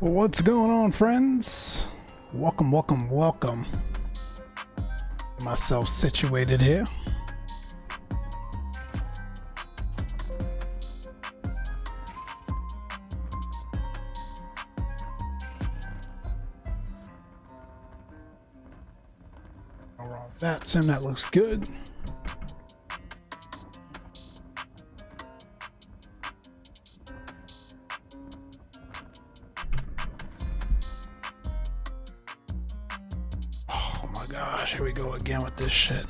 What's going on, friends? Welcome. Get myself situated here. VATSIM, that looks good. Oh my gosh, here we go again with this shit.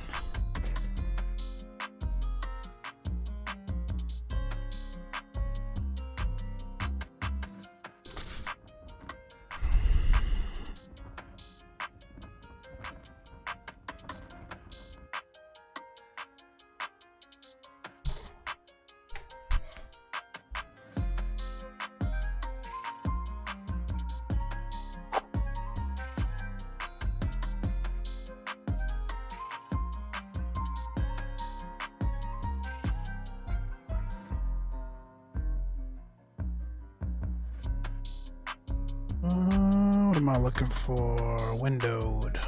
What am I looking for? Windowed.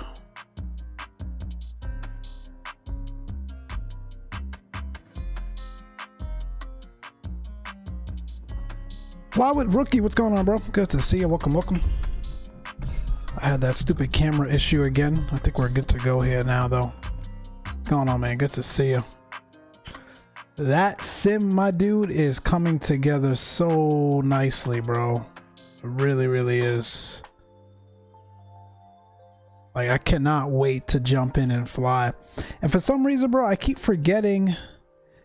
Flyweight Rookie, what's going on, bro? Good to see you. Welcome. I had that stupid camera issue again. I think we're good to go here now, though. What's going on, man? Good to see you. That sim, my dude, is coming together so nicely, bro. It really is. Like, I cannot wait to jump in and fly. And for some reason, bro, I keep forgetting.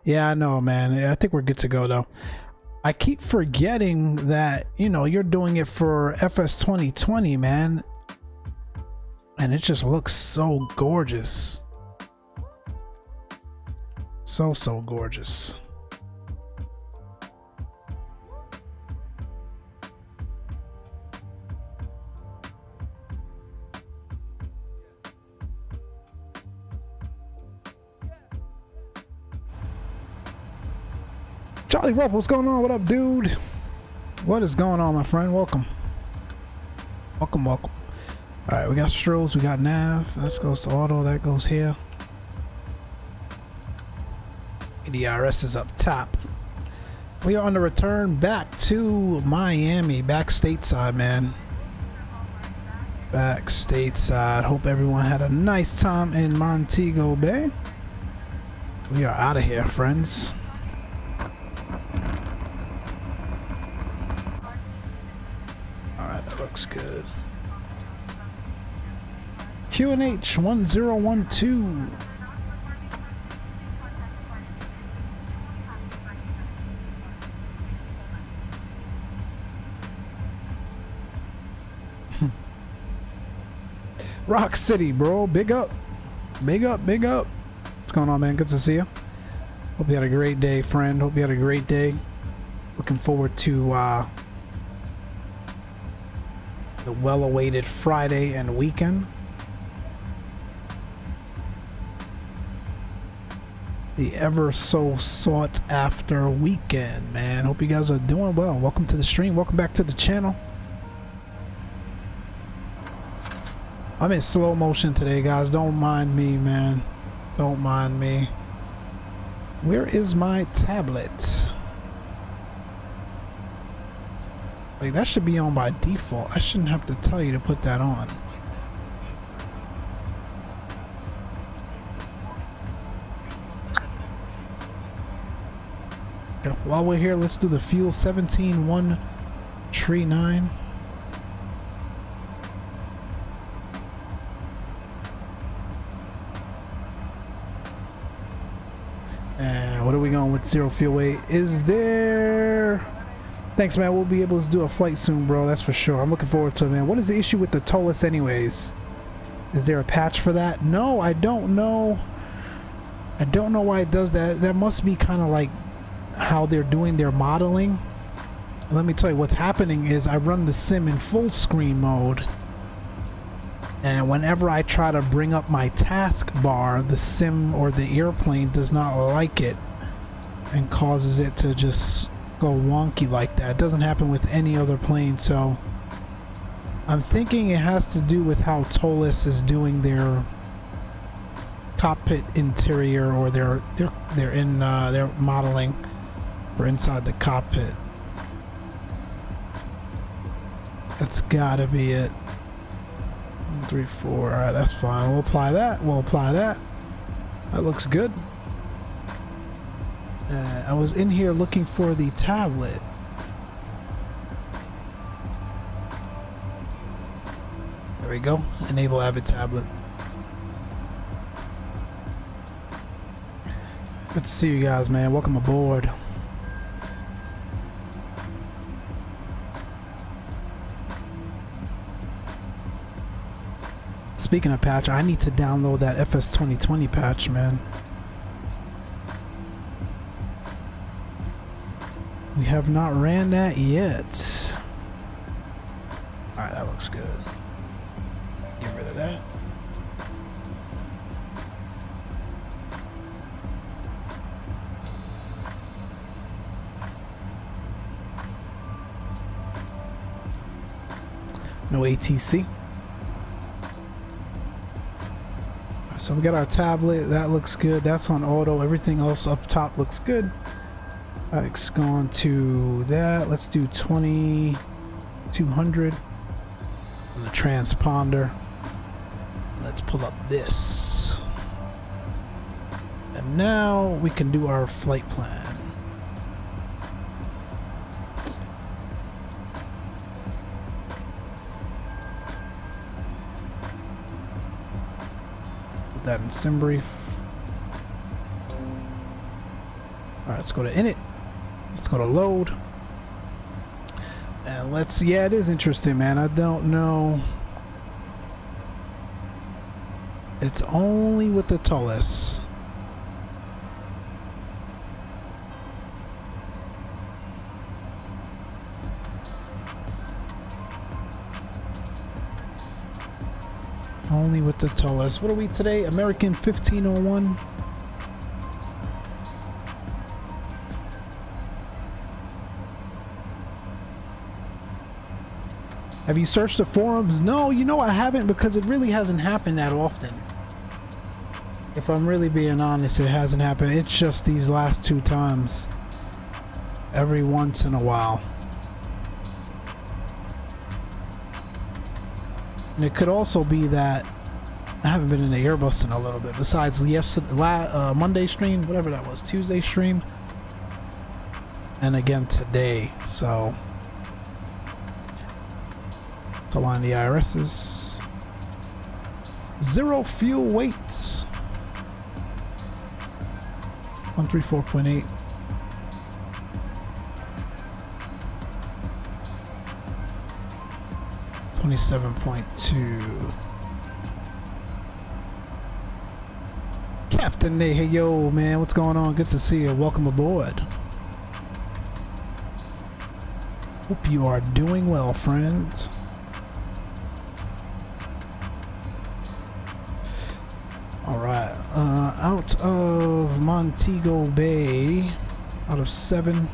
Yeah, I know, man. I think we're good to go, though. I keep forgetting that, you know, you're doing it for FS 2020, man. And it just looks so gorgeous. So gorgeous. Charlie Ruff, what's going on? What up, dude? What is going on, my friend? Welcome. All right, we got strobes, we got nav. This goes to auto, that goes here. DRS is up top. We are on the return back to Miami, back stateside, man. Back stateside. Hope everyone had a nice time in Montego Bay. We are out of here, friends. Alright, that looks good. QNH 1012. Rock City, bro. Big up. What's going on, man? Good to see you. Hope you had a great day, friend. Hope you had a great day. Looking forward to the well-awaited Friday and weekend. The ever so sought after weekend, man. Hope you guys are doing well. Welcome to the stream. Welcome back to the channel. I'm in slow motion today, guys. Don't mind me, man. Don't mind me. Where is my tablet? Like, that should be on by default. I shouldn't have to tell you to put that on. Okay, while we're here, let's do the fuel 17139. And what are we going with? Zero fuel weight? Is there... Thanks, man. We'll be able to do a flight soon, bro. That's for sure. I'm looking forward to it, man. What is the issue with the Toliss anyways? Is there a patch for that? No, I don't know. I don't know why it does that. That must be kind of like how they're doing their modeling. Let me tell you what's happening is I run the sim in full screen mode. And whenever I try to bring up my taskbar, the sim or the airplane does not like it and causes it to just go wonky like that. It doesn't happen with any other plane, so I'm thinking it has to do with how Toliss is doing their cockpit interior, or their modeling for inside the cockpit. That's gotta be it. 1, 3, 4. Alright, that's fine. We'll apply that. We'll apply that. That looks good. I was in here looking for the tablet. There we go. Enable Avid tablet. Good to see you guys, man. Welcome aboard. Speaking of patch, I need to download that FS 2020 patch, man. We have not ran that yet. Alright, that looks good. Get rid of that. No ATC. So we got our tablet, that looks good. That's on auto. Everything else up top looks good. Let's go on to that. Let's do 2200 on the transponder. Let's pull up this. And now we can do our flight plan. That in SimBrief. Alright, let's go to init. Let's go to load. And let's, yeah, it is interesting, man. I don't know. It's only with the Toliss. Only with the Toliss. What are we today? American 1501. Have you searched the forums? No, you know I haven't, because it really hasn't happened that often. If I'm really being honest, it hasn't happened. It's just these last 2 times. Every once in a while. And it could also be that I haven't been in the Airbus in a little bit. Besides yesterday, Monday stream, whatever that was, Tuesday stream, and again today. So to line the IRSs. 0 fuel weight. 134.8. $27.2. Captain, hey yo, man, what's going on? Good to see you. Welcome aboard. Hope you are doing well, friends. Alright, out of Montego Bay, out of 7.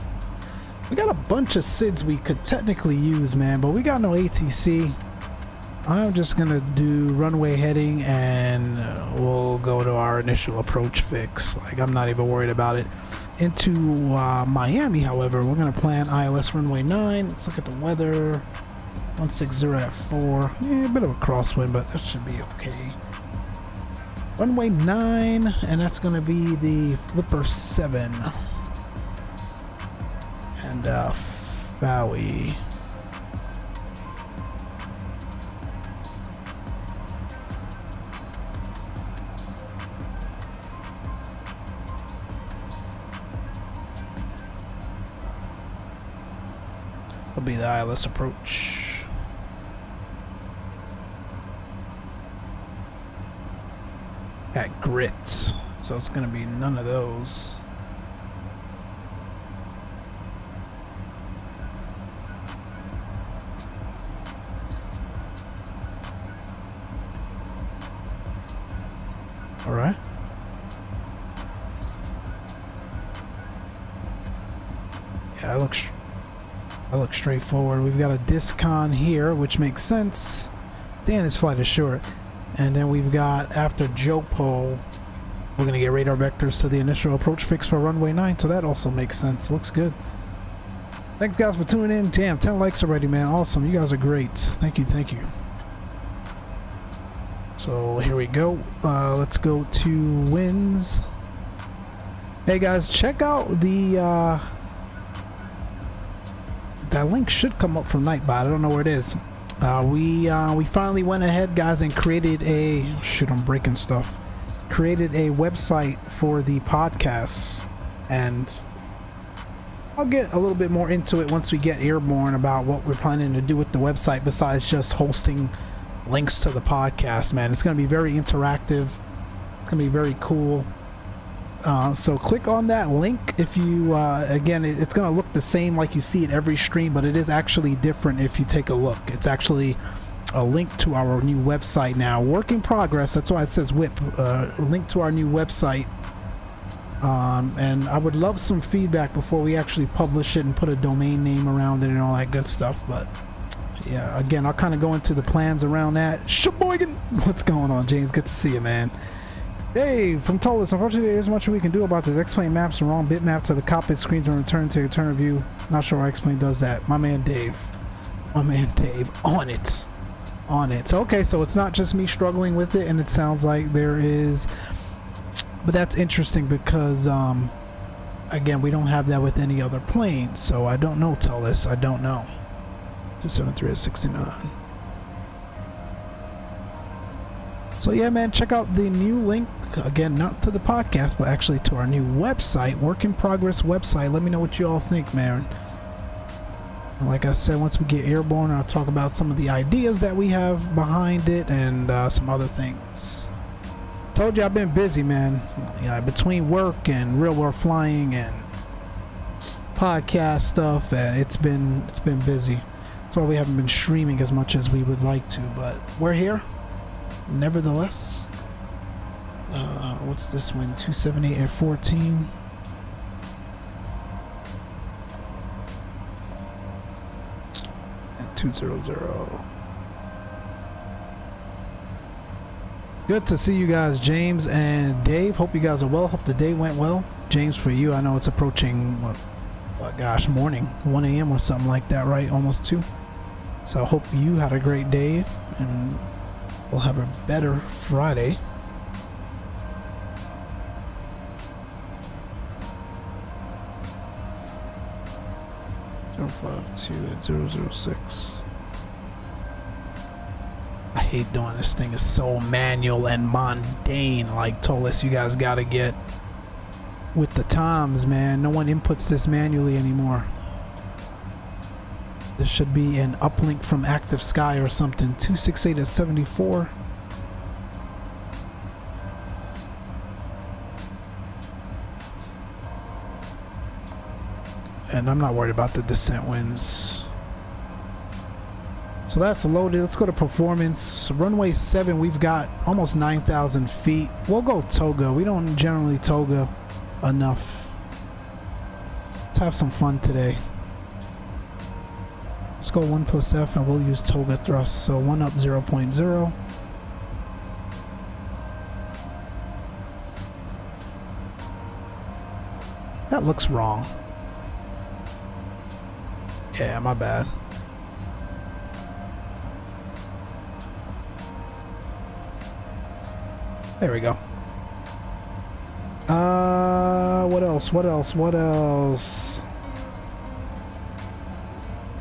We got a bunch of SIDs we could technically use, man, but we got no ATC. I'm just gonna do runway heading and we'll go to our initial approach fix. Like, I'm not even worried about it. Into Miami, however, we're gonna plan ILS runway 9. Let's look at the weather. 160 at 4. Yeah, a bit of a crosswind, but that should be okay. Runway 9, and that's gonna be the Flipper 7. And Bowie. Will be the ILS approach. At grit, so it's gonna be none of those. All right. Yeah, that looks That looks straightforward. We've got a discon here, which makes sense. Damn, this flight is short. And then we've got, after Jopo, we're going to get radar vectors to the initial approach fix for runway 9, so that also makes sense. Looks good. Thanks, guys, for tuning in. Damn, 10 likes already, man. Awesome. You guys are great. Thank you, thank you. So, here we go. Let's go to wins. Hey, guys, check out the... that link should come up from Nightbot. I don't know where it is. We finally went ahead, guys, and created a... Shoot, I'm breaking stuff. Created a website for the podcast, and I'll get a little bit more into it once we get airborne about what we're planning to do with the website besides just hosting links to the podcast, man. It's going to be very interactive. It's going to be very cool. So click on that link if you again, it's going to look the same like you see it every stream, but it is actually different if you take a look. It's actually a link to our new website now, work in progress. That's why it says whip. Link to our new website, and I would love some feedback before we actually publish it and put a domain name around it and all that good stuff. But yeah, again, I'll kind of go into the plans around that. Sheboygan, what's going on, James? Good to see you, man. Hey, from Toliss, unfortunately there's much we can do about this. Xplane maps the wrong bitmap to the cockpit screens and return to turn view. Not sure why Xplane does that. My man Dave on it. Okay, so it's not just me struggling with it, and it sounds like there is, but that's interesting because again, we don't have that with any other plane, so I don't know. Toliss, I don't know. 273 at 69. So yeah, man, check out the new link. Again, not to the podcast, but actually to our new website, work in progress website. Let me know what you all think, man. Like I said, once we get airborne, I'll talk about some of the ideas that we have behind it and some other things. Told you I've been busy, man. Yeah, between work and real world flying and podcast stuff, and it's been busy. That's why we haven't been streaming as much as we would like to, but we're here nevertheless. What's this one? 278 at 14. And 200. Good to see you guys, James and Dave. Hope you guys are well. Hope the day went well. James, for you, I know it's approaching what gosh, morning, 1 a.m. or something like that, right? Almost 2. So I hope you had a great day, and we'll have a better Friday. .52@006. I hate doing this thing. It's so manual and mundane. Like Toliss, you guys gotta get with the times, man. No one inputs this manually anymore. This should be an uplink from ActiveSky or something. 268 at 74. And I'm not worried about the descent winds. So that's loaded. Let's go to performance. Runway 7, we've got almost 9,000 feet. We'll go toga. We don't generally toga enough. Let's have some fun today. Let's go 1+F and we'll use toga thrust. So 1 up 0.0. That looks wrong. Yeah, my bad. There we go. What else?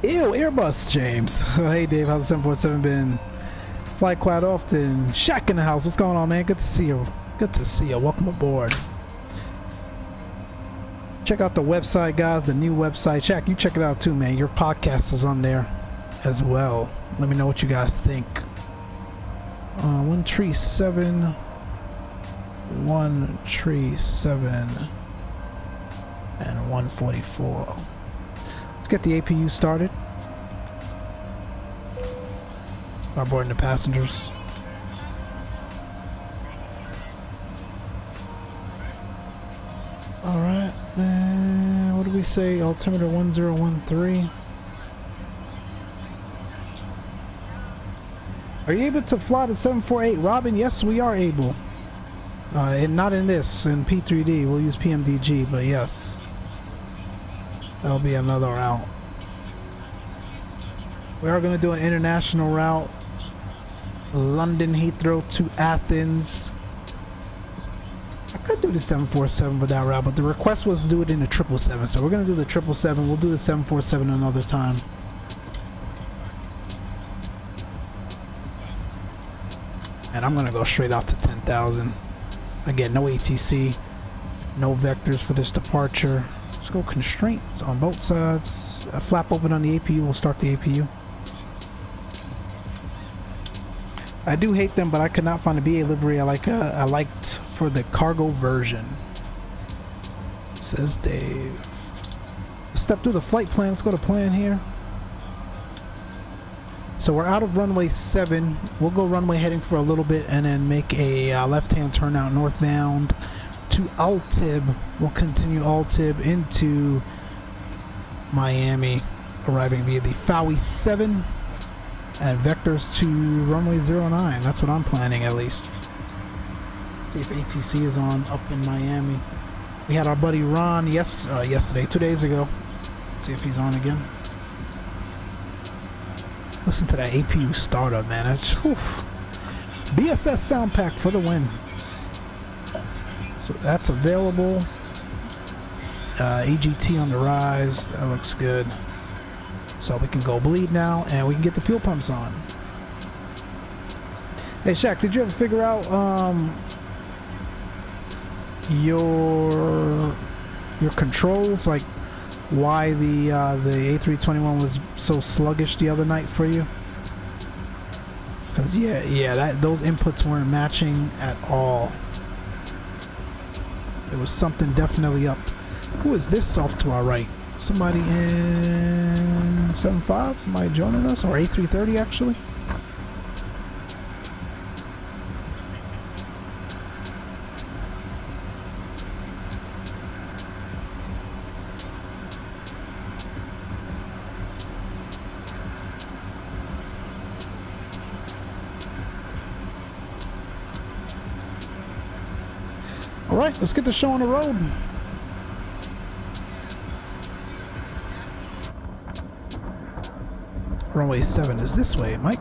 Ew, Airbus, James. Hey, Dave, how's the 747 been? Fly quite often. Shaq in the house. What's going on, man? Good to see you. Good to see you. Welcome aboard. Check out the website, guys, the new website. Shaq, you check it out too, man. Your podcast is on there as well. Let me know what you guys think. 137, and 144. Let's get the APU started. Start boarding the passengers. All right, what do we say? Altimeter 1013. Are you able to fly the 748? Robin, yes, we are able. And not in this, in P3D. We'll use PMDG, but yes. That'll be another route. We are going to do an international route. London Heathrow to Athens. I could do the 747 for that route, but the request was to do it in the 777. So we're going to do the 777. We'll do the 747 another time. And I'm going to go straight out to 10,000. Again, no ATC, no vectors for this departure. Let's go constraints on both sides. A flap open on the APU. We'll start the APU. I do hate them, but I could not find a BA livery I liked for the cargo version. Says Dave. Let's step through the flight plan. Let's go to plan here. So we're out of runway 7. We'll go runway heading for a little bit and then make a left-hand turn out northbound to Altib. We'll continue Altib into Miami, arriving via the FAUI 7 and vectors to runway 09. That's what I'm planning, at least. See if ATC is on up in Miami. We had our buddy Ron yesterday, 2 days ago. Let's see if he's on again. Listen to that APU startup, man. It's, whew. BSS sound pack for the win. So that's available. AGT on the rise. That looks good. So we can go bleed now, and we can get the fuel pumps on. Hey, Shaq, did you ever figure out your controls, like why the A321 was so sluggish the other night for you? Because those inputs weren't matching at all. There was something definitely up. Who is this off to our right? Somebody in 75? Somebody joining us? Or A330 actually? Alright, let's get the show on the road. Runway 7 is this way, Mike.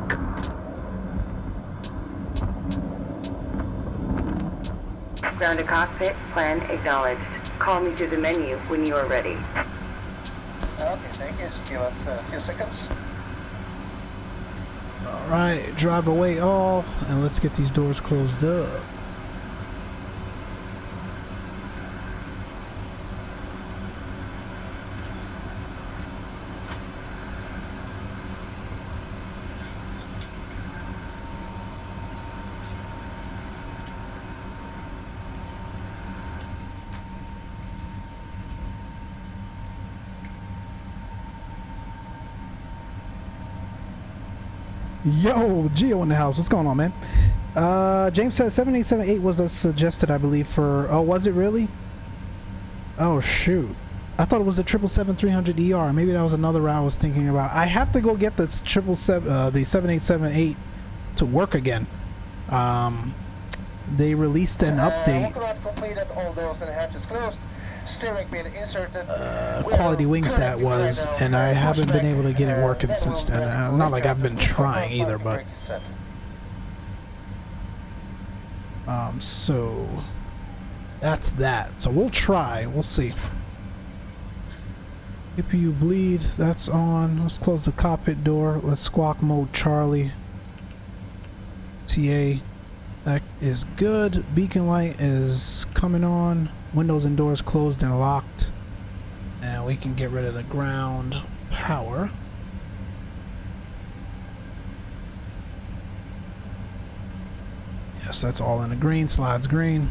Ground to cockpit, plan acknowledged. Call me through the menu when you are ready. Okay, thank you. Just give us a few seconds. Alright, drive away all, and let's get these doors closed up. Yo, Gio in the house. What's going on, man? James said 7878 was suggested, I believe, for... Oh, was it really? Oh, shoot. I thought it was the 777-300ER. Maybe that was another route I was thinking about. I have to go get the 7878 to work again. They released an update. Completed, all doors and hatches closed. Steering wheel inserted. Quality wings that was, and I haven't been able to get it working since then. Not like I've been trying either, but so that's that. So we'll try. We'll see. APU bleed. That's on. Let's close the cockpit door. Let's squawk mode Charlie. TA. That is good. Beacon light is coming on. Windows and doors closed and locked. And we can get rid of the ground power. Yes, that's all in the green. Slides green.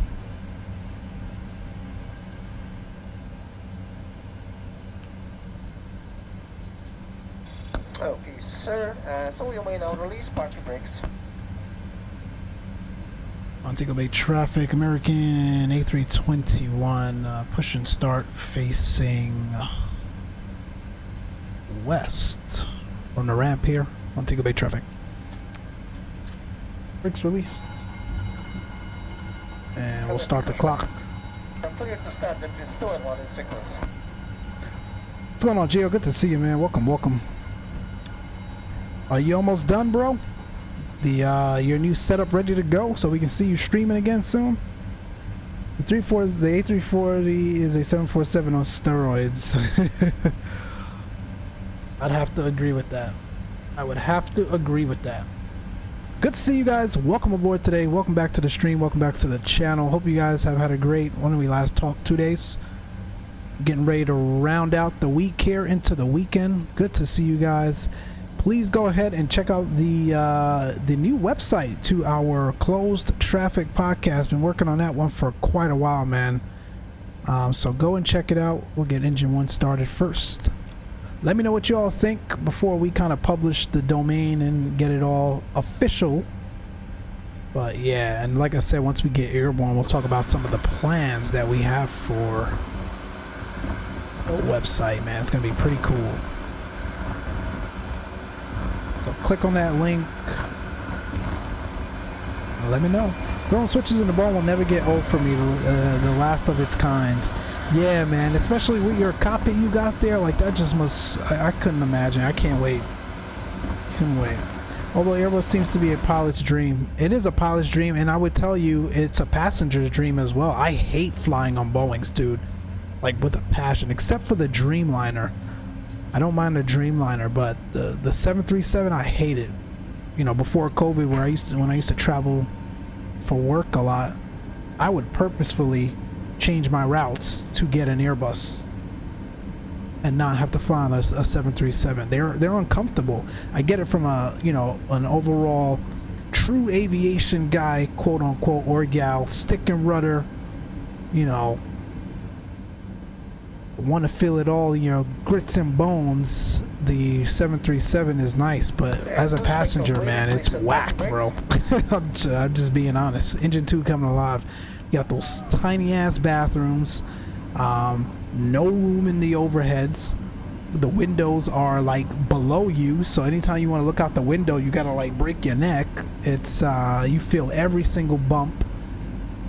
Okay, sir. So you may now release parking brakes. Montego Bay traffic, American A321, push and start facing west from the ramp here, Montego Bay traffic. Brakes released. And we'll start the clock. I'm clear to start the pistol one in sequence. What's going on, Gio? Good to see you, man. Welcome, welcome. Are you almost done, bro? Your new setup ready to go so we can see you streaming again soon? The A340 is a 747 on steroids. I'd have to agree with that. I would have to agree with that. Good to see you guys. Welcome aboard today. Welcome back to the stream. Welcome back to the channel. Hope you guys have had a great, when did we last talk? 2 days. Getting ready to round out the week here into the weekend. Good to see you guys. Please go ahead and check out the new website to our Closed Traffic podcast. Been working on that one for quite a while, man. So go and check it out. We'll get Engine 1 started first. Let me know what you all think before we kind of publish the domain and get it all official. But yeah, and like I said, once we get airborne, we'll talk about some of the plans that we have for the website, man. It's going to be pretty cool. So click on that link. Let me know. Throwing switches in the ball will never get old for me. The last of its kind. Yeah, man. Especially with your cockpit you got there. Like that just must. I couldn't imagine. I can't wait. Couldn't wait. Although Airbus seems to be a pilot's dream. It is a pilot's dream, and I would tell you it's a passenger's dream as well. I hate flying on Boeings, dude. Like with a passion. Except for the Dreamliner. I don't mind the Dreamliner, but the 737 I hate it. You know, before COVID, when I used to travel for work a lot, I would purposefully change my routes to get an Airbus and not have to fly on a 737. They're uncomfortable. I get it from an overall true aviation guy, quote unquote, or gal, stick and rudder, you know, want to feel it all, you know, grits and bones. The 737 is nice, but as a passenger, man, it's whack, bro. I'm just being honest. Engine 2 coming alive. You got those tiny ass bathrooms, no room in the overheads. The windows are like below you, so anytime you want to look out the window, you gotta like break your neck. It's you feel every single bump.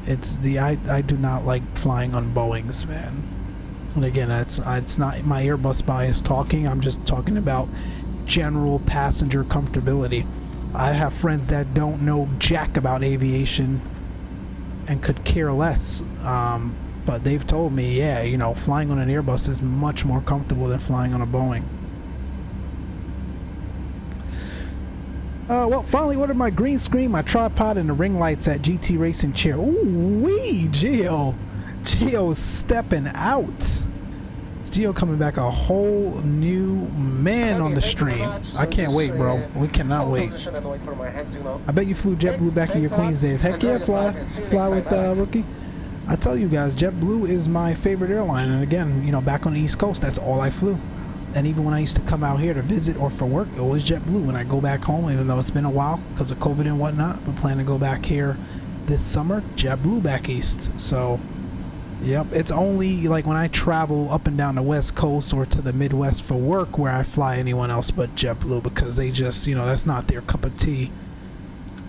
I do not like flying on Boeings, man. And again, it's not my Airbus bias talking. I'm just talking about general passenger comfortability. I have friends that don't know jack about aviation and could care less. But they've told me, yeah, you know, flying on an Airbus is much more comfortable than flying on a Boeing. Well, finally ordered my green screen, my tripod, and the ring lights at GT Racing Chair. Ooh wee, Gio. Gio's stepping out. Gio coming back a whole new man on the stream. I can't wait, bro. We cannot wait. I bet you flew JetBlue back in your Queens days. Heck yeah, fly with Rookie. I tell you guys, JetBlue is my favorite airline. And again, you know, back on the East Coast, that's all I flew. And even when I used to come out here to visit or for work, it was JetBlue. When I go back home, even though it's been a while because of COVID and whatnot, but plan to go back here this summer, JetBlue back east. So yep, it's only like when I travel up and down the West Coast or to the Midwest for work where I fly anyone else but JetBlue, because they just, you know, that's not their cup of tea.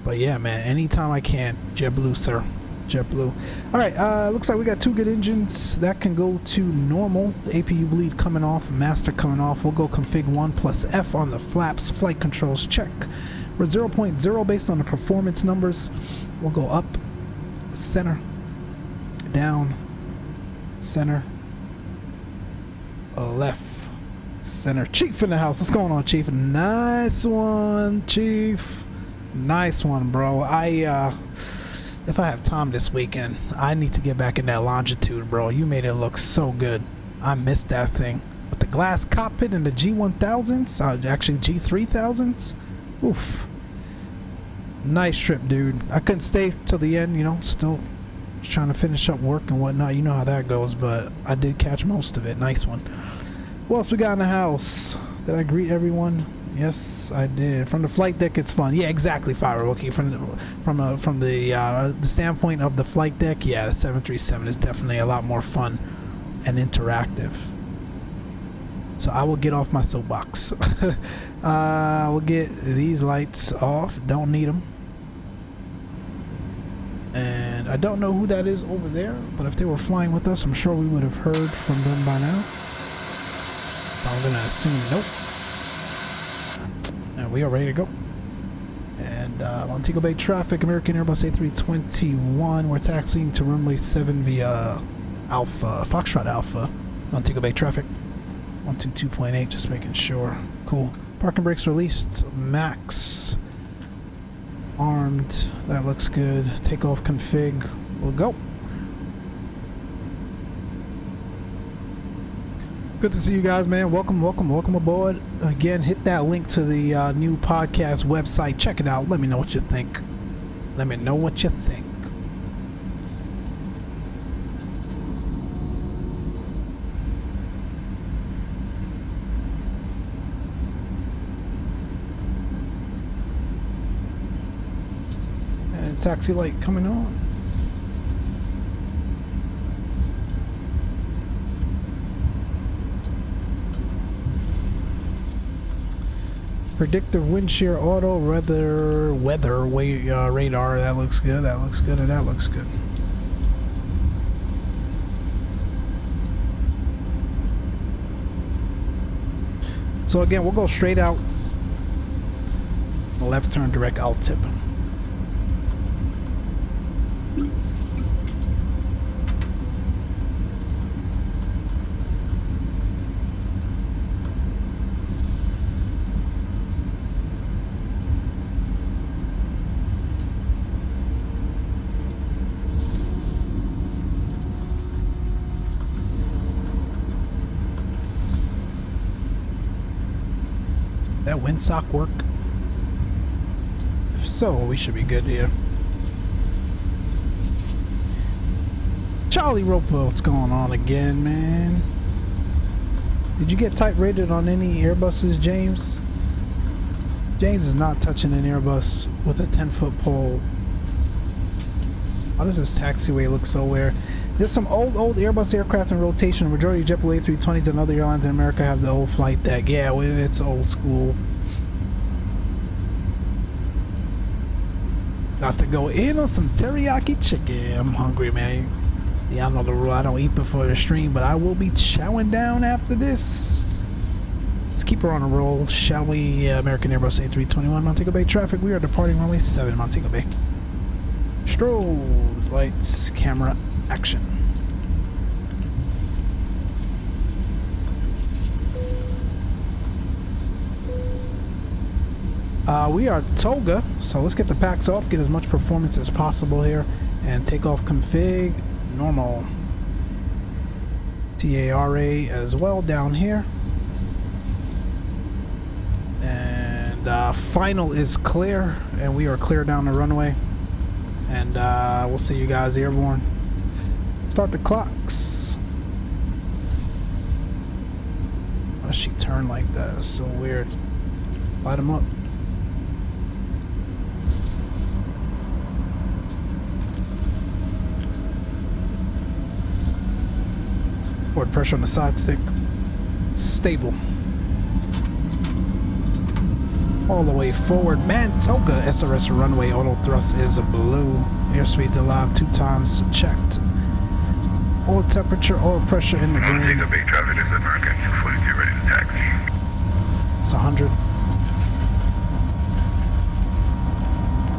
But yeah, man, anytime I can, JetBlue, sir. JetBlue. Alright, looks like we got 2 good engines. That can go to normal. APU bleed coming off, master coming off. We'll go config 1 plus F on the flaps. Flight controls check. We're 0.0 based on the performance numbers. We'll go up, center, down, center, left, center. Chief in the house. What's going on, Chief? Nice one, Chief. Nice one, bro. If I have time this weekend, I need to get back in that longitude, bro. You made it look so good. I missed that thing. With the glass cockpit and the G1000s, actually G3000s. Oof. Nice trip, dude. I couldn't stay till the end, you know, still trying to finish up work and whatnot. You know how that goes, but I did catch most of it. Nice one. What else we got in the house? Did I greet everyone? Yes, I did. From the flight deck, it's fun. Yeah, exactly, Fire. Okay, from the standpoint of the flight deck, yeah, the 737 is definitely a lot more fun and interactive. So I will get off my soapbox. We'll get these lights off. Don't need them. And I don't know who that is over there, but if they were flying with us, I'm sure we would have heard from them by now. I'm gonna assume nope. And we are ready to go. And Montego Bay traffic, American Airbus A321. We're taxiing to runway 7 via Alpha, Foxtrot Alpha. Montego Bay traffic. 122.8, just making sure. Cool. Parking brakes released. Max. Armed. That looks good. Takeoff config. We'll go. Good to see you guys, man. Welcome aboard. Again, hit that link to the new podcast website. Check it out. Let me know what you think. Let me know what you think. And taxi light coming on. Predictive wind shear auto weather radar. That looks good. That looks good. And that looks good. So again, we'll go straight out. Left turn direct alt tip. That windsock work? If so, we should be good here. Charlie Roper, what's going on again, man? Did you get type rated on any Airbuses, James? James is not touching an Airbus with a 10-foot pole. Why does this taxiway look so weird? There's some old Airbus aircraft in rotation. The majority of JetBlue A320s and other airlines in America have the old flight deck. Yeah, well, it's old school. Got to go in on some teriyaki chicken. I'm hungry, man. Yeah, I know the rule. I don't eat before the stream, but I will be chowing down after this. Let's keep her on a roll, shall we? American Airbus A321 Montego Bay traffic. We are departing runway 7 Montego Bay. Strobe, lights, camera, action. We are Toga, so let's get the packs off, get as much performance as possible here, and take off config, normal. TARA as well down here. And final is clear, and we are clear down the runway. And we'll see you guys airborne. Start the clocks. Why does she turn like that? It's so weird. Light them up. Forward pressure on the side stick. Stable. All the way forward. Mantoga SRS runway auto thrust is a blue. Airspeed to live 2 times checked. Oil temperature, oil pressure in the green. Montego Bay traffic is American 242 ready to taxi. It's 100.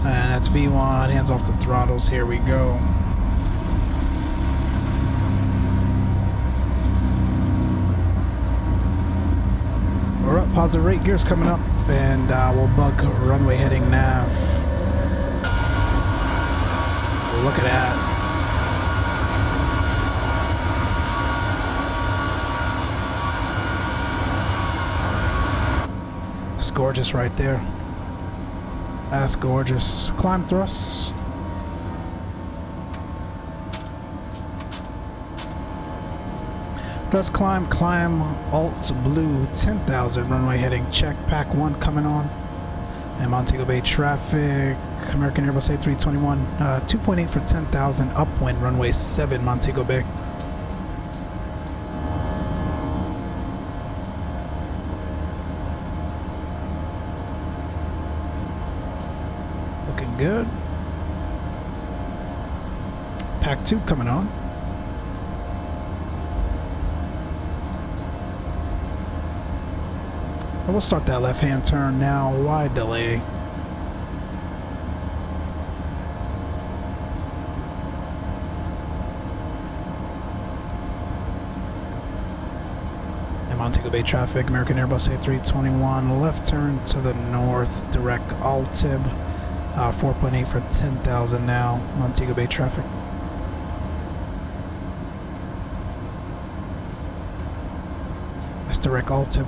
And that's V1. Hands off the throttles. Here we go. We're up. Positive rate. Gears coming up. And we'll bug runway heading nav. Look at that. It's gorgeous right there. That's gorgeous. Climb thrusts. Thrust climb, alt blue, 10,000, runway heading check, pack 1 coming on. And Montego Bay traffic, American Airbus A321, 2.8 for 10,000, upwind, runway 7, Montego Bay. Looking good. Pack 2 coming on. And we'll start that left-hand turn now. Wide delay. Montego Bay traffic, American Airbus A321, left turn to the north, direct ALTIB, 4.8 for 10,000 now, Montego Bay traffic. That's direct ALTIB.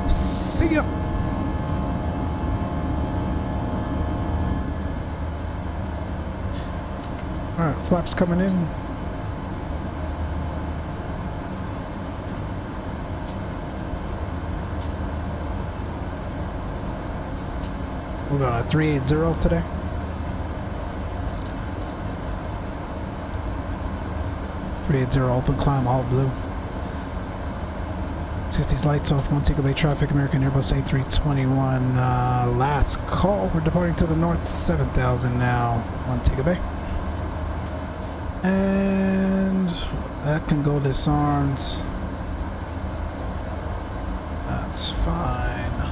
See ya! Alright, flaps coming in. We're going at 380 today. Open climb, all blue. Let's get these lights off. Montego Bay traffic, American Airbus A321. Last call. We're departing to the north, 7,000 now, Montego Bay. And that can go disarmed. That's fine.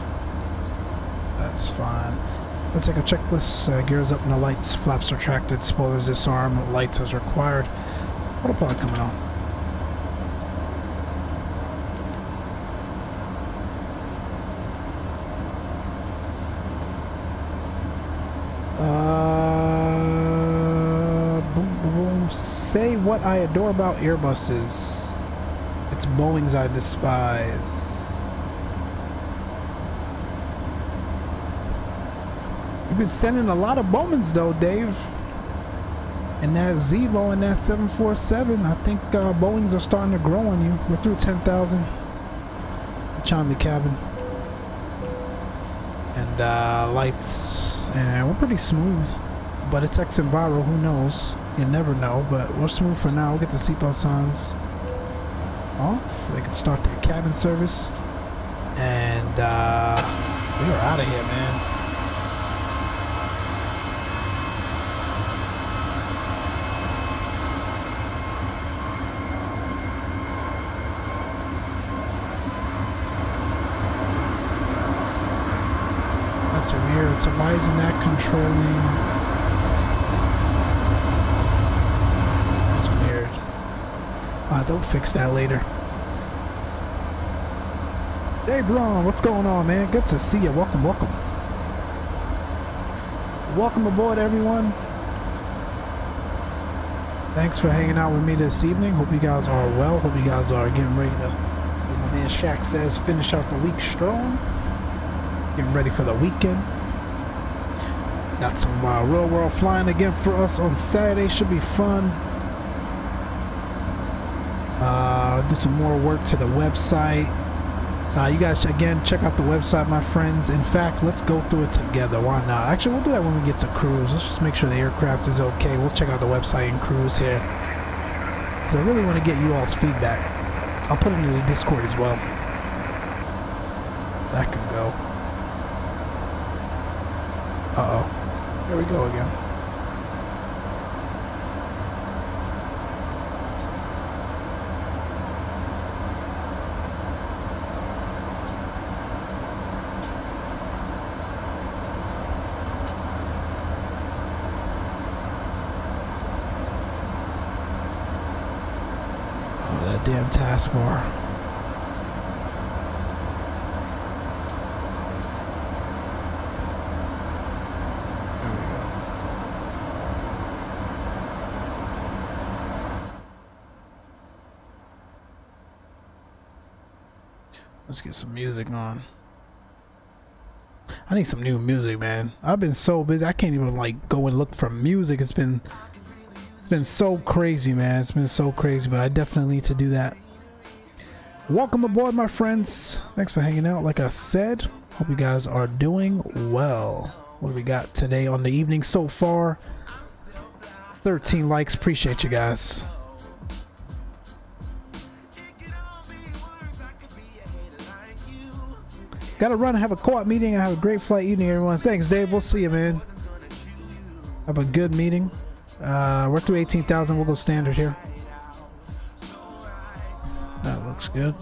That's fine. We'll take a checklist. Gears up, no lights. Flaps retracted. Spoilers disarmed. Lights as required. Autopilot coming on. Say what I adore about Airbuses. It's Boeings I despise. You've been sending a lot of Bowmans though, Dave. And that Zibo and that 747, I think Boeings are starting to grow on you. We're through 10,000. Chime the cabin. And lights. And we're pretty smooth. But it's xEnviro, who knows? You never know, but we're smooth for now. We'll get the seatbelt signs off. They can start their cabin service. And we are out of here, man. That's weird. So why isn't that controlling? They'll fix that later. Hey, Braun, what's going on, man? Good to see you. Welcome, welcome. Welcome aboard, everyone. Thanks for hanging out with me this evening. Hope you guys are well. Hope you guys are getting ready to, as my man Shaq says, finish out the week strong. Getting ready for the weekend. Got some real world flying again for us on Saturday. Should be fun. Do some more work to the website. You guys, again, check out the website, my friends. In fact, let's go through it together. Why not? Actually, we'll do that when we get to cruise. Let's just make sure the aircraft is okay. We'll check out the website and cruise here. So I really want to get you all's feedback. I'll put it into the Discord as well. That can go. Uh-oh. There we go again. Damn taskbar. There we go. Let's get some music on. I need some new music, man. I've been so busy. I can't even like go and look for music. It's been so crazy, man. It's been so crazy, but I definitely need to do that. Welcome aboard, my friends. Thanks for hanging out. Like I said, hope you guys are doing well. What do we got today on the evening so far? 13 likes. Appreciate you guys. Gotta run. Have a co-op meeting. I have a great flight evening, everyone. Thanks, Dave. We'll see you, man. Have a good meeting. We're through 18,000. We'll go standard here. That looks good.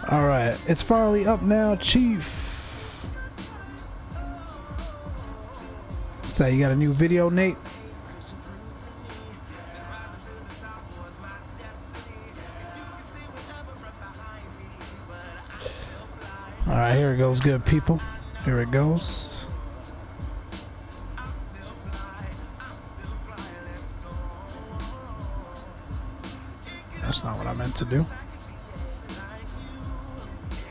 All right, it's finally up now, Chief. So you got a new video, Nate? All right, here it goes, good people. Here it goes. That's not what I meant to do.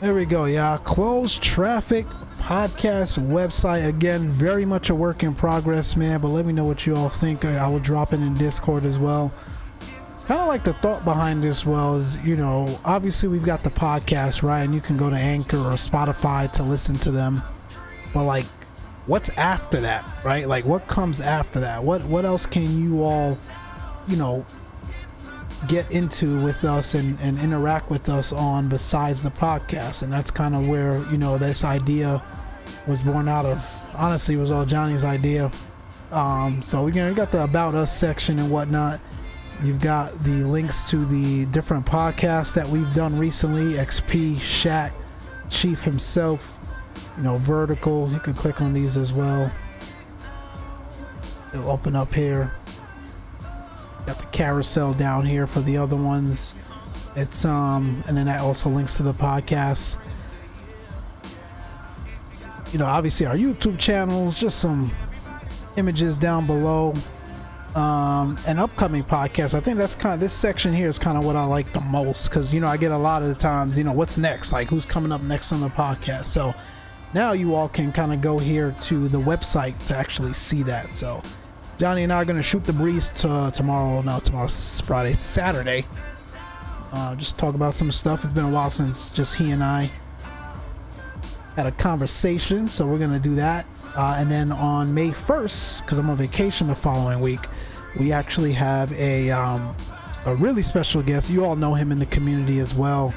There we go, y'all. Closed traffic podcast website. Again, very much a work in progress, man, but let me know what you all think. I will drop it in Discord as well. Kind of like the thought behind this was, you know, obviously we've got the podcast, right? And you can go to Anchor or Spotify to listen to them. But like, what's after that, right? Like, what comes after that? What else can you all, you know, get into with us and interact with us on besides the podcast? And that's kind of where, you know, this idea was born out of. Honestly, it was all Johnny's idea. So you got the About Us section and whatnot. You've got the links to the different podcasts that we've done recently. XP, Shaq, Chief himself, you know, Vertical. You can click on these as well. It'll open up here. Got the carousel down here for the other ones. It's and then that also links to the podcast. You know, obviously our YouTube channels, just some images down below. And upcoming podcasts. I think that's kind of, this section here is kind of what I like the most, because, you know, I get a lot of the times, you know, what's next, like who's coming up next on the podcast. So now you all can kind of go here to the website to actually see that. So Johnny and I are going to shoot the breeze tomorrow's Friday, Saturday. Just talk about some stuff. It's been a while since just he and I had a conversation, so we're going to do that. And then on May 1st, because I'm on vacation the following week, we actually have a really special guest. You all know him in the community as well.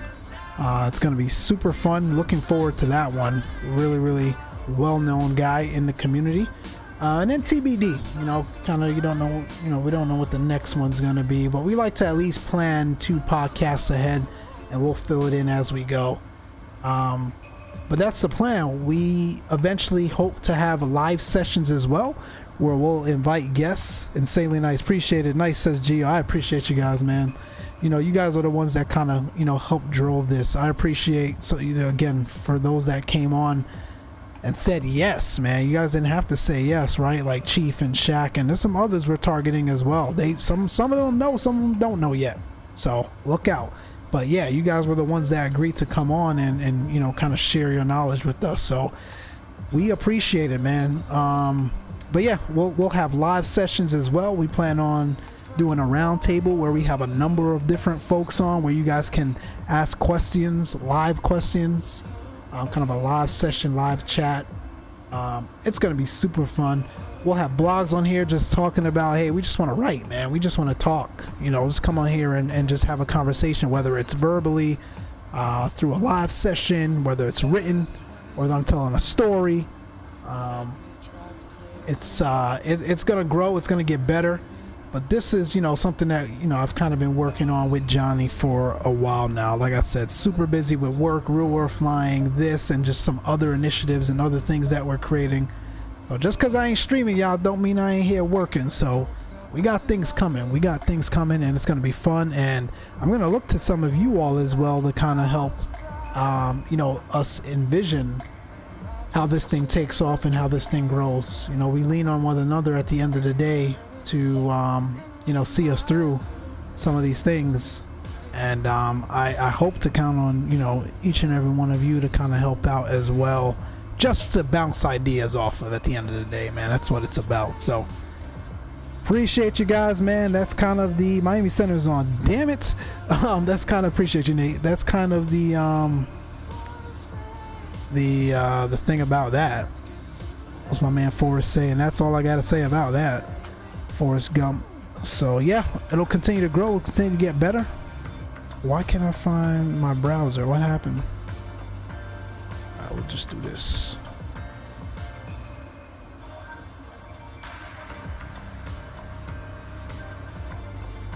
It's going to be super fun. Looking forward to that one. Really, really well-known guy in the community. And then TBD, you know, kind of, you don't know, you know, we don't know what the next one's going to be, but we like to at least plan 2 podcasts ahead, and we'll fill it in as we go. But that's the plan. We eventually hope to have live sessions as well, where we'll invite guests. Insanely nice. Appreciate it. Nice, says Gio. I appreciate you guys, man. You know, you guys are the ones that kind of, you know, helped drove this. I appreciate, so, you know, again, for those that came on and said yes, man. You guys didn't have to say yes, right? Like Chief and Shaq, and there's some others we're targeting as well. Some of them know, some of them don't know yet. So look out. But yeah, you guys were the ones that agreed to come on and you know, kind of share your knowledge with us. So we appreciate it, man. But yeah, we'll have live sessions as well. We plan on doing a round table where we have a number of different folks on, where you guys can ask questions, live questions. Kind of a live session, live chat. It's going to be super fun. We'll have blogs on here just talking about, hey, we just want to write, man. We just want to talk. You know, just come on here and just have a conversation, whether it's verbally, through a live session, whether it's written, or I'm telling a story. It's going to grow. It's going to get better. But this is, you know, something that, you know, I've kind of been working on with Johnny for a while now. Like I said, super busy with work, real world flying, this, and just some other initiatives and other things that we're creating. So just because I ain't streaming, y'all, don't mean I ain't here working. So we got things coming. We got things coming, and it's going to be fun. And I'm going to look to some of you all as well to kind of help, you know, us envision how this thing takes off and how this thing grows. You know, we lean on one another at the end of the day to you know, see us through. some of these things. And I hope to count on, you know, each and every one of you to kind of help out as well, just to bounce ideas off of at the end of the day, man. That's what it's about. So appreciate you guys, man. That's kind of the Miami Center's on. Damn it. That's kind of, appreciate you, Nate. That's kind of the thing about that. What's my man Forrest saying? That's all I got to say about that, Forrest Gump. So yeah, it'll continue to grow, it'll continue to get better. Why can't I find my browser? What happened? I will just do this.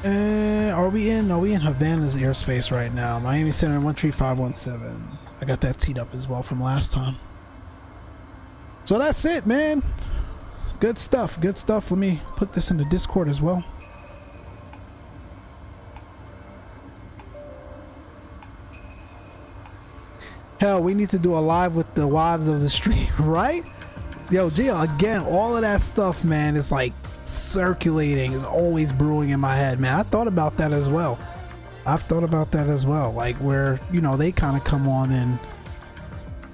Are we in Havana's airspace right now? Miami Center 13517. I got that teed up as well from last time. So that's it, man. Good stuff, good stuff. Let me put this in the Discord as well. Hell, we need to do a live with the wives of the stream, right? Yo, Gio, again, all of that stuff, man, is like circulating, is always brewing in my head, man. I thought about that as well. I've thought about that as well, like where, you know, they kind of come on and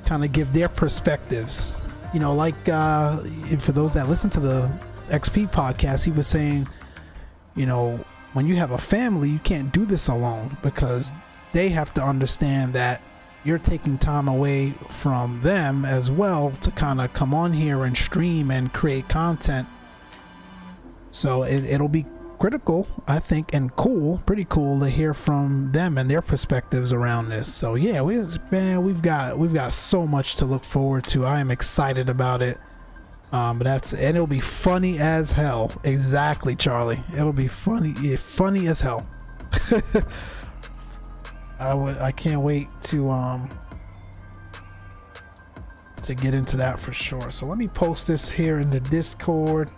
kind of give their perspectives. You know, like for those that listen to the XP podcast, he was saying, you know, when you have a family, you can't do this alone, because they have to understand that you're taking time away from them as well to kind of come on here and stream and create content. So it'll be critical, I think, and cool, pretty cool to hear from them and their perspectives around this. So yeah, we've got so much to look forward to. I am excited about it. But and it'll be funny as hell. Exactly, Charlie. It'll be funny as hell. I can't wait to get into that for sure. So let me post this here in the Discord.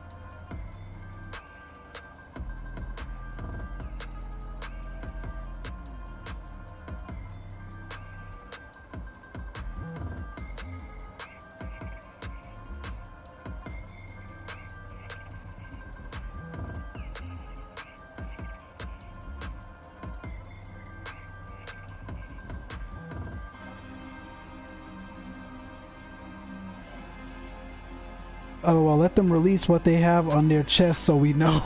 Oh, well, let them release what they have on their chest so we know.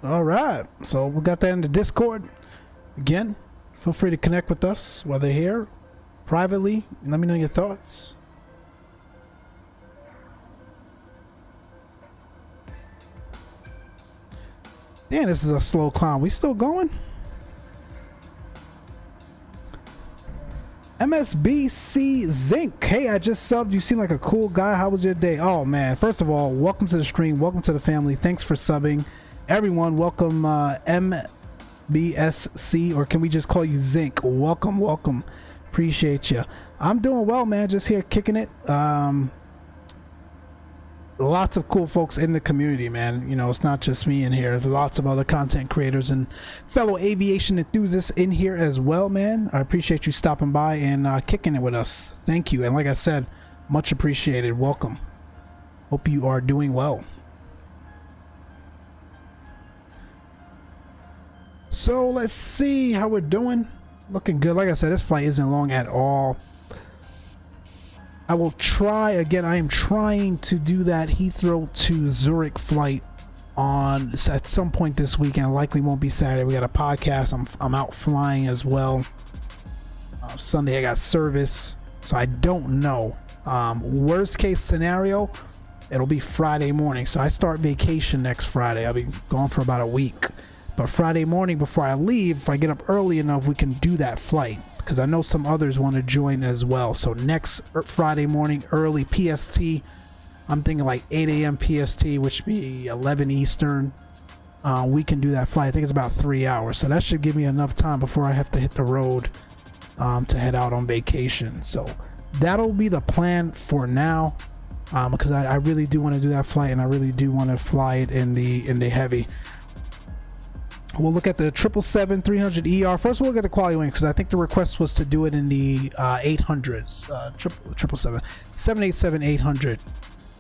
All right, so we got that in the Discord. Again, feel free to connect with us, whether here, privately. Let me know your thoughts. Damn, this is a slow climb. We still going? MSBC Zinc. Hey, I just subbed. You seem like a cool guy. How was your day? Oh man, first of all, welcome to the stream. Welcome to the family. Thanks for subbing. Everyone, welcome MBSC, or can we just call you Zinc? Welcome, welcome. Appreciate you. I'm doing well, man. Just here kicking it. Lots of cool folks in the community, man. You know, it's not just me in here. There's lots of other content creators and fellow aviation enthusiasts in here as well, man. I appreciate you stopping by and kicking it with us. Thank you. And like I said, much appreciated. Welcome. Hope you are doing well. So let's see how we're doing. Looking good. Like I said, this flight isn't long at all. I will try again. I am trying to do that Heathrow to Zurich flight at some point this weekend. Likely won't be Saturday. We got a podcast. I'm out flying as well. Sunday I got service, so I don't know. Worst case scenario, it'll be Friday morning. So I start vacation next Friday. I'll be gone for about a week. But Friday morning before I leave, if I get up early enough, we can do that flight. Because I know some others want to join as well. So next Friday morning, early PST, I'm thinking like 8 a.m. PST, which would be 11 Eastern. We can do that flight. I think it's about 3 hours. So that should give me enough time before I have to hit the road to head out on vacation. So that'll be the plan for now. Because I really do want to do that flight, and I really do want to fly it in the heavy. We'll look at the 777-300ER. First, we'll look at the quality wings, because I think the request was to do it in the 800s. 787-800.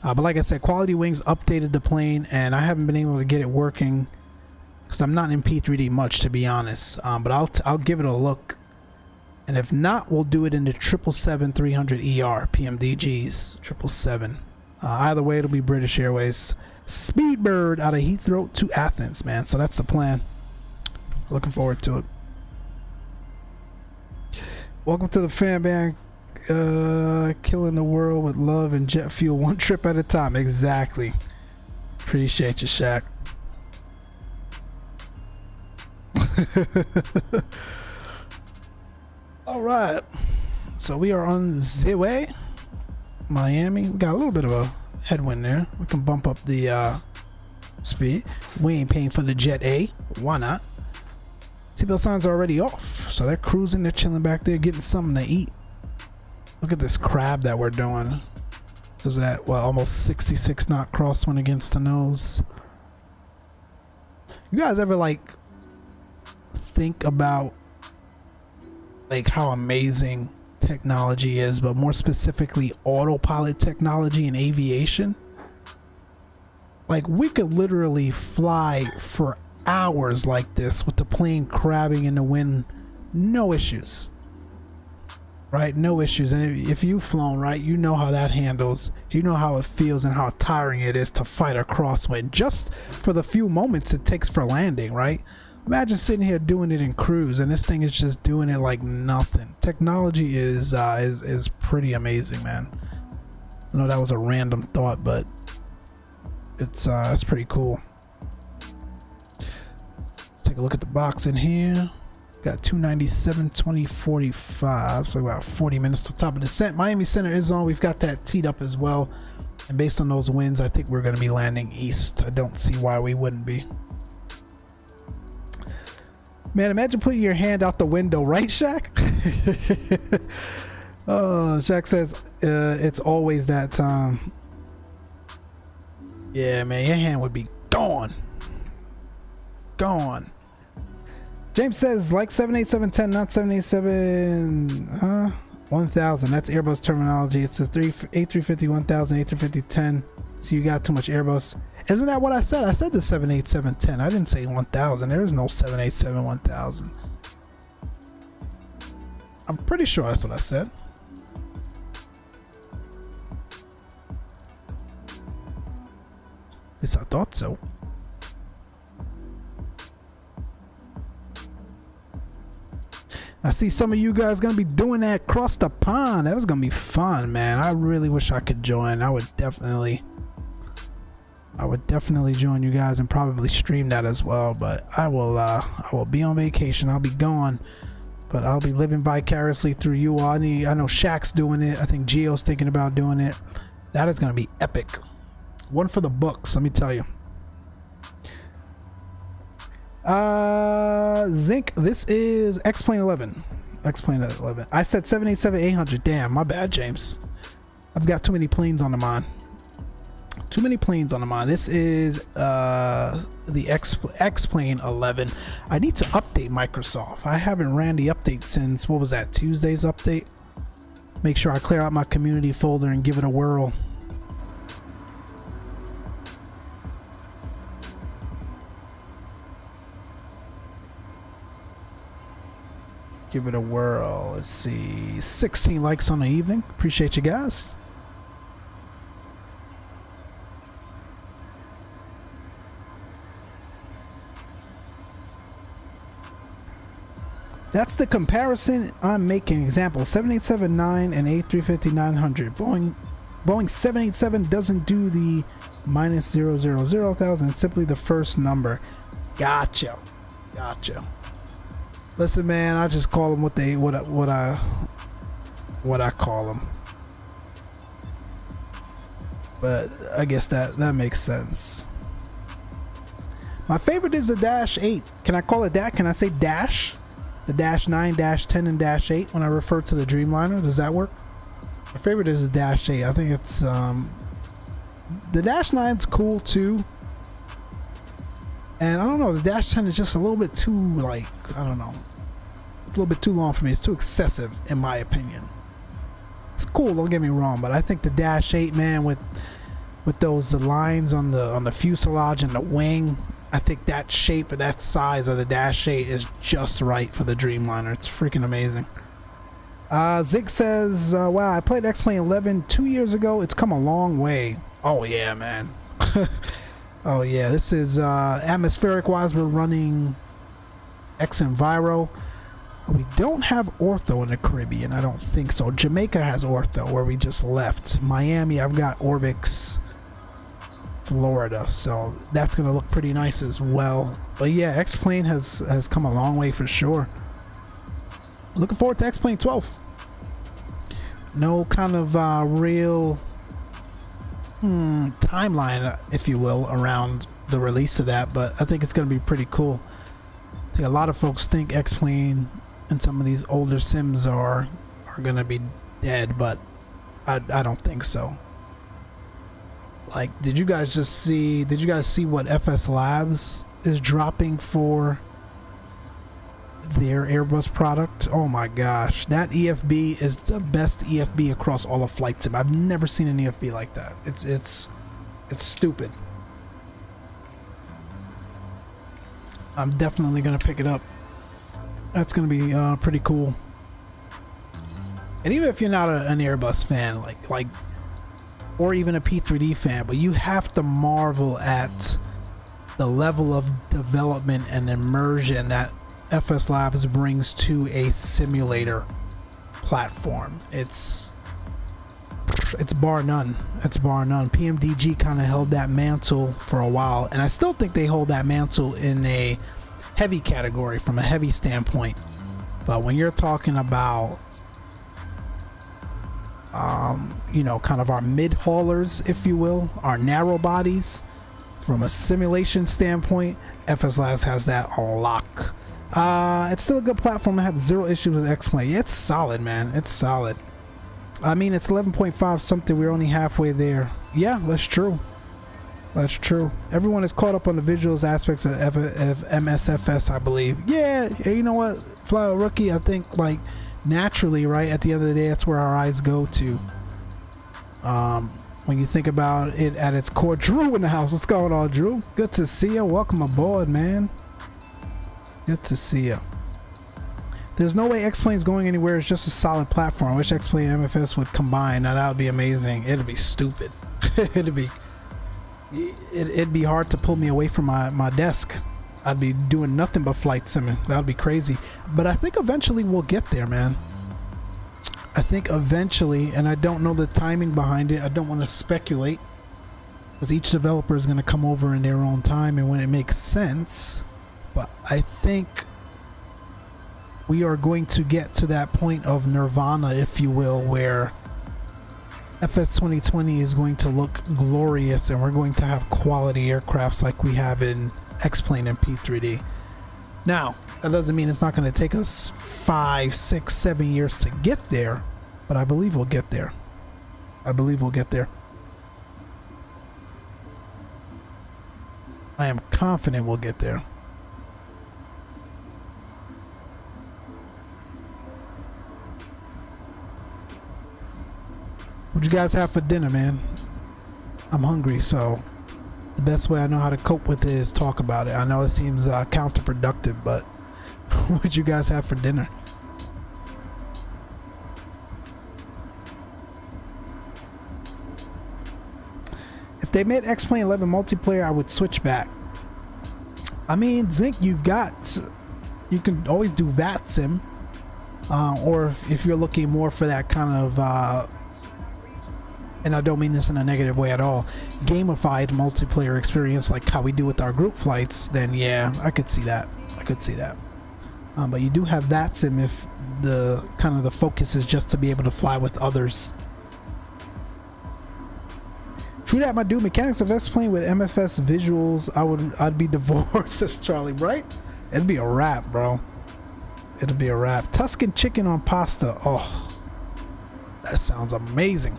But like I said, quality wings updated the plane, and I haven't been able to get it working because I'm not in P3D much, to be honest. But I'll give it a look, and if not, we'll do it in the 777-300ER PMDGs 777. Either way, it'll be British Airways Speedbird out of Heathrow to Athens, man. So that's the plan. Looking forward to it. Welcome to the fan band. Killing the world with love and jet fuel, one trip at a time. Exactly. Appreciate you, Shaq. All right, so we are on the way, Miami. We got a little bit of a headwind there. We can bump up the speed. We ain't paying for the jet A. Why not? Seatbelt signs are already off, so they're cruising. They're chilling back there, getting something to eat. Look at this crab that we're doing. Is that, well, almost 66 knot crosswind against the nose. You guys ever like think about like how amazing technology is, but more specifically autopilot technology in aviation? Like, we could literally fly for hours like this with the plane crabbing in the wind, no issues. Right? No issues. And if you've flown, right, you know how that handles. You know how it feels and how tiring it is to fight a crosswind just for the few moments it takes for landing, right? Imagine sitting here doing it in cruise, and this thing is just doing it like nothing. Technology is pretty amazing, man. I know that was a random thought, but it's pretty cool. Let's take a look at the box in here. Got 297, 20, 45, so about 40 minutes to top of descent. Miami Center is on. We've got that teed up as well. And based on those winds, I think we're going to be landing east. I don't see why we wouldn't be. Man, imagine putting your hand out the window, right, Shaq? Oh, Shaq says it's always that time. Yeah, man, your hand would be gone. Gone. James says, like 787-10, not 787, 1000. That's Airbus terminology. It's a A350 1000, A350 10. So you got too much Airbus. Isn't that what I said? I said the 787-10. I didn't say 1000. There is no 787-1000. I'm pretty sure that's what I said. At least I thought so. I see some of you guys gonna be doing that across the pond. That was gonna be fun, man. I really wish I could join. I would definitely join you guys and probably stream that as well. But I will be on vacation. I'll be gone, but I'll be living vicariously through you all. I know Shaq's doing it. I think Gio's thinking about doing it. That is gonna be epic. One for the books, let me tell you. Zinc, this is Xplane 11. Xplane 11. I said 787-800. Damn, my bad, James. I've got too many planes on the mind. Too many planes on the mind. This is the Xplane 11. I need to update Microsoft. I haven't ran the update since, what was that, Tuesday's update? Make sure I clear out my community folder and give it a whirl. Give it a whirl. Let's see. 16 likes on the evening. Appreciate you guys. That's the comparison I'm making. Example, 787-9 and A350-900. Boeing Boeing 787 doesn't do the -000,000. It's simply the first number. Gotcha. Listen, man, I just call them what I call them. But I guess that makes sense. My favorite is the Dash 8. Can I call it that? Can I say Dash? The Dash 9, Dash 10, and Dash 8 when I refer to the Dreamliner? Does that work? My favorite is the Dash 8. I think it's the Dash 9's cool too. And I don't know, the Dash 10 is just a little bit too, like, I don't know. A little bit too long for me. It's too excessive in my opinion. It's cool, don't get me wrong, but I think the Dash 8, man, with those lines on the fuselage and the wing, I think that shape or that size of the Dash 8 is just right for the Dreamliner. It's freaking amazing. Zig says, wow, I played Xplane 11 2 years ago. It's come a long way. Oh yeah, man. Oh yeah, this is atmospheric wise, we're running xEnviro. We don't have ortho in the Caribbean, I don't think so. Jamaica has ortho, where we just left. Miami, I've got ORBX Florida, so that's gonna look pretty nice as well. But yeah, Xplane has come a long way for sure. Looking forward to Xplane 12. No kind of real timeline, if you will, around the release of that, but I think it's gonna be pretty cool. I think a lot of folks think Xplane and some of these older sims are gonna be dead, but I don't think so. Like, did you guys see what FSLABS is dropping for their Airbus product? Oh my gosh, that EFB is the best EFB across all of flight sim. I've never seen an EFB like that. It's stupid. I'm definitely gonna pick it up. That's gonna be pretty cool. And even if you're not an Airbus fan, like or even a P3D fan, but you have to marvel at the level of development and immersion that FSLABS brings to a simulator platform. It's bar none. It's bar none. PMDG kind of held that mantle for a while, and I still think they hold that mantle in a heavy category from a heavy standpoint. But when you're talking about you know, kind of our mid haulers, if you will, our narrow bodies, from a simulation standpoint, FSLABS has that on lock. It's still a good platform. I have zero issues with Xplane. It's solid, man. It's solid. I mean, it's 11.5 something. We're only halfway there. Yeah, that's true. That's true. Everyone is caught up on the visuals aspects of MSFS, I believe. Yeah, you know what, Flower Rookie, I think, like, naturally, right, at the end of the day, that's where our eyes go to. When you think about it at its core. Drew in the house. What's going on, Drew? Good to see you. Welcome aboard, man. Good to see you. There's no way Xplane's going anywhere. It's just a solid platform. I wish Xplane and MFS would combine. Now that would be amazing. It'd be stupid. it'd be hard to pull me away from my desk. I'd be doing nothing but flight simming. That would be crazy. But I think eventually we'll get there, man. I think eventually, and I don't know the timing behind it. I don't want to speculate, because each developer is going to come over in their own time and when it makes sense. But I think we are going to get to that point of nirvana, if you will, where FS 2020 is going to look glorious and we're going to have quality aircrafts like we have in Xplane and P3D. Now, that doesn't mean it's not going to take us 5, 6, 7 years to get there, but I believe we'll get there. I believe we'll get there. I am confident we'll get there. What you guys have for dinner, man? I'm hungry, so the best way I know how to cope with it is talk about it. I know it seems counterproductive, but what you guys have for dinner? If they made Xplane 11 multiplayer, I would switch back. I mean, Zinc, you can always do VATSIM, or if you're looking more for that kind of and I don't mean this in a negative way at all, gamified multiplayer experience like how we do with our group flights, then yeah, I could see that. I could see that. But you do have VATSIM if the kind of the focus is just to be able to fly with others. True that, my dude. Mechanics of Xplane with MFS visuals, I'd be divorced, says Charlie. Right? It'd be a wrap, bro. It'd be a wrap. Tuscan chicken on pasta. Oh, that sounds amazing.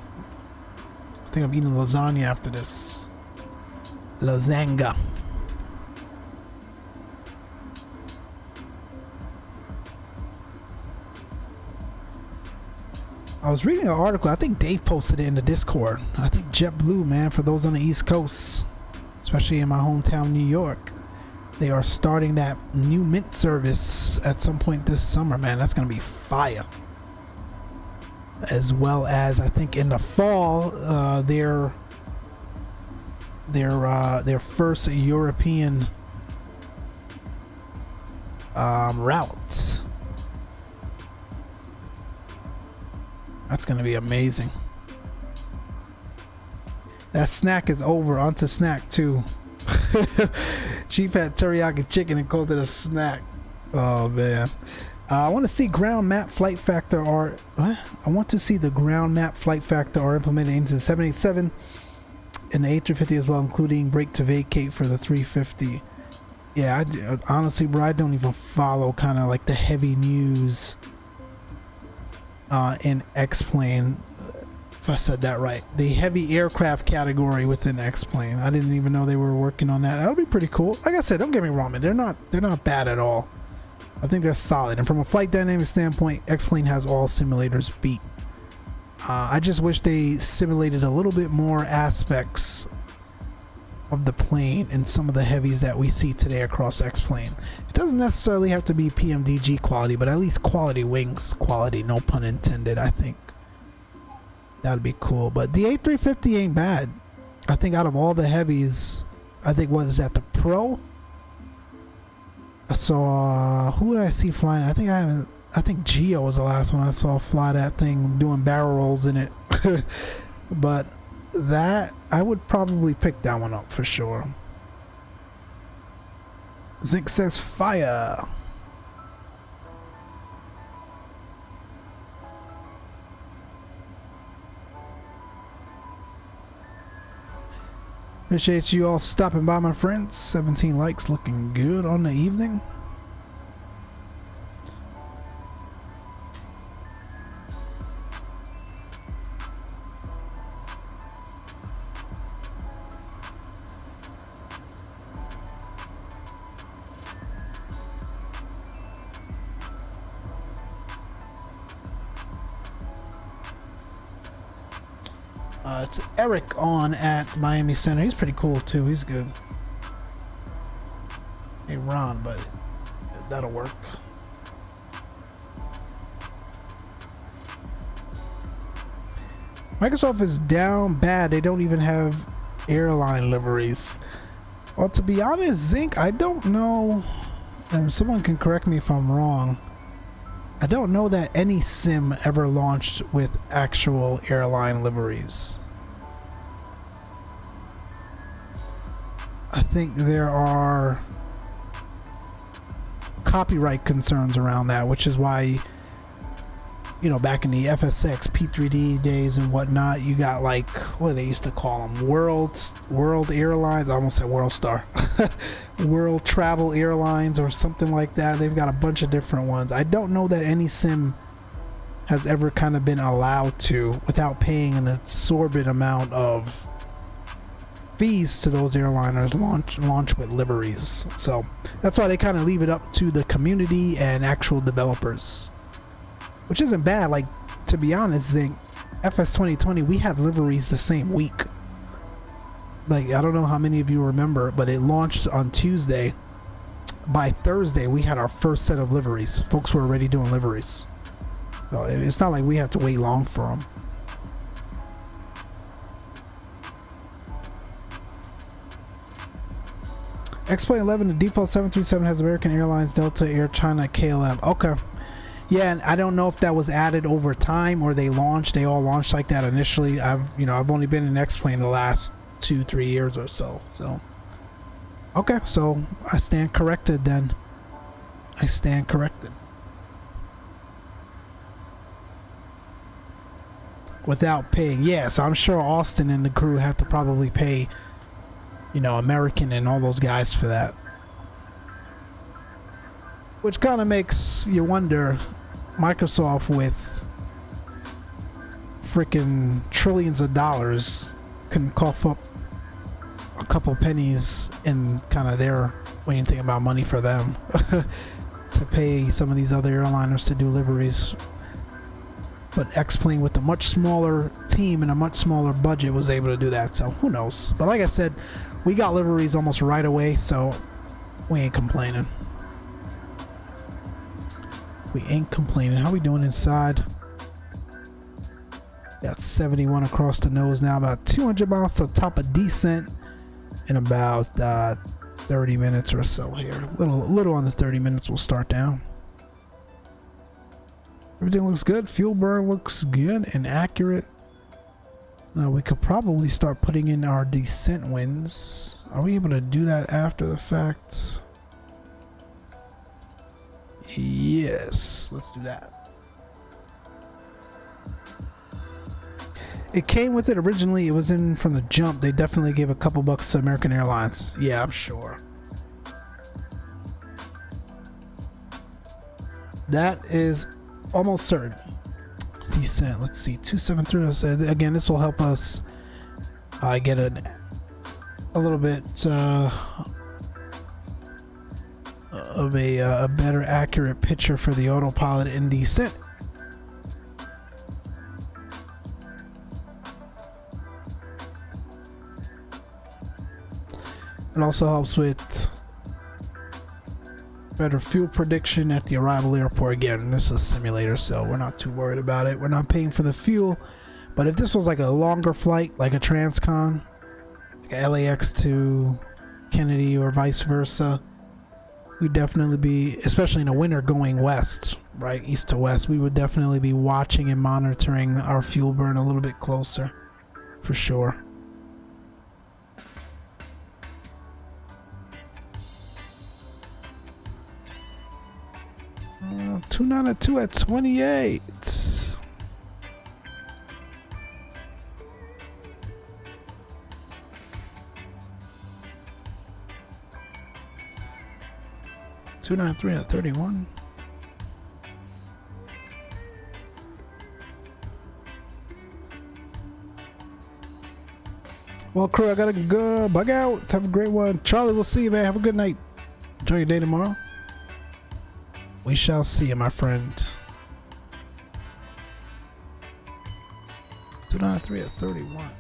I think I'm eating lasagna after this. Lasagna. I was reading an article, I think Dave posted it in the Discord. I think JetBlue, man, for those on the East Coast, especially in my hometown, New York, they are starting that new Mint service at some point this summer, man. That's going to be fire. As well as, I think in the fall, their first European routes. That's gonna be amazing. That snack is over. Onto snack 2. Chief had teriyaki chicken and called it a snack. Oh man. I want to see ground map flight factor or what? I want to see the ground map flight factor are implemented into the 787 and the A350 as well, including brake to vacate for the 350. Yeah, honestly, bro, I don't even follow kind of like the heavy news in Xplane, if I said that right. The heavy aircraft category within Xplane. I didn't even know they were working on that. That would be pretty cool. Like I said, don't get me wrong, man. They're not bad at all. I think they're solid. And from a flight dynamic standpoint, Xplane has all simulators beat. I just wish they simulated a little bit more aspects of the plane and some of the heavies that we see today across Xplane. It doesn't necessarily have to be PMDG quality, but at least quality wings quality, no pun intended. I think that'd be cool. But the A350 ain't bad. I think out of all the heavies, I think what is that, the Pro? So who did I see flying? I think Geo was the last one I saw fly that thing doing barrel rolls in it. But that, I would probably pick that one up for sure. Zinc says fire. Appreciate you all stopping by, my friends. 17 likes, looking good on the evening. It's Eric on at Miami Center. He's pretty cool too. He's good. Hey Ron, but that'll work. Microsoft is down bad. They don't even have airline liveries. Well, to be honest, Zinc, I don't know. And someone can correct me if I'm wrong. I don't know that any sim ever launched with actual airline liveries. I think there are copyright concerns around that, which is why, you know, back in the FSX, P3D days and whatnot, you got like, what they used to call them, World Airlines. I almost said World Star. World Travel Airlines or something like that. They've got a bunch of different ones. I don't know that any sim has ever kind of been allowed to without paying an exorbitant amount of fees to those airliners launch with liveries. So that's why they kind of leave it up to the community and actual developers, which isn't bad. Like, to be honest, Zing, FS 2020, we had liveries the same week. Like, I don't know how many of you remember, but it launched on Tuesday. By Thursday, we had our first set of liveries. Folks were already doing liveries. So it's not like we had to wait long for them. Xplane 11, the default 737 has American Airlines, Delta, Air China, KLM. Okay. Yeah, and I don't know if that was added over time or they all launched like that initially. I've only been in Xplane the last 2-3 years or so. So okay, so I stand corrected then. I stand corrected. Without paying, yeah, so I'm sure Austin and the crew have to probably pay, you know, American and all those guys for that. Which kind of makes you wonder, Microsoft with freaking trillions of dollars can cough up a couple pennies in kind of their, when you think about money for them, to pay some of these other airliners to do liveries. But Xplane with a much smaller team and a much smaller budget was able to do that, so who knows. But like I said, we got liveries almost right away, so we ain't complaining. We ain't complaining. How we doing inside? Got 71 across the nose now, about 200 miles to top of descent in about 30 minutes or so here. Little under 30 minutes we'll start down. Everything looks good. Fuel burn looks good and accurate. Now we could probably start putting in our descent winds. Are we able to do that after the fact? Yes, let's do that. It came with it originally. It was in from the jump. They definitely gave a couple bucks to American Airlines. Yeah, I'm sure. That is almost certain. Descent, let's see, 273. Again, this will help us get a little bit of a better accurate picture for the autopilot in descent. It also helps with better fuel prediction at the arrival airport. Again, this is a simulator, so we're not too worried about it. We're not paying for the fuel, but if this was like a longer flight, like a transcon, like a LAX to Kennedy or vice versa, we'd definitely be, especially in the winter going west, right, east to west, we would definitely be watching and monitoring our fuel burn a little bit closer, for sure. 292 at 28. $293 at 31. Well, crew, I gotta go bug out. Have a great one. Charlie, we'll see you, man. Have a good night. Enjoy your day tomorrow. We shall see you, my friend. 293 at 31.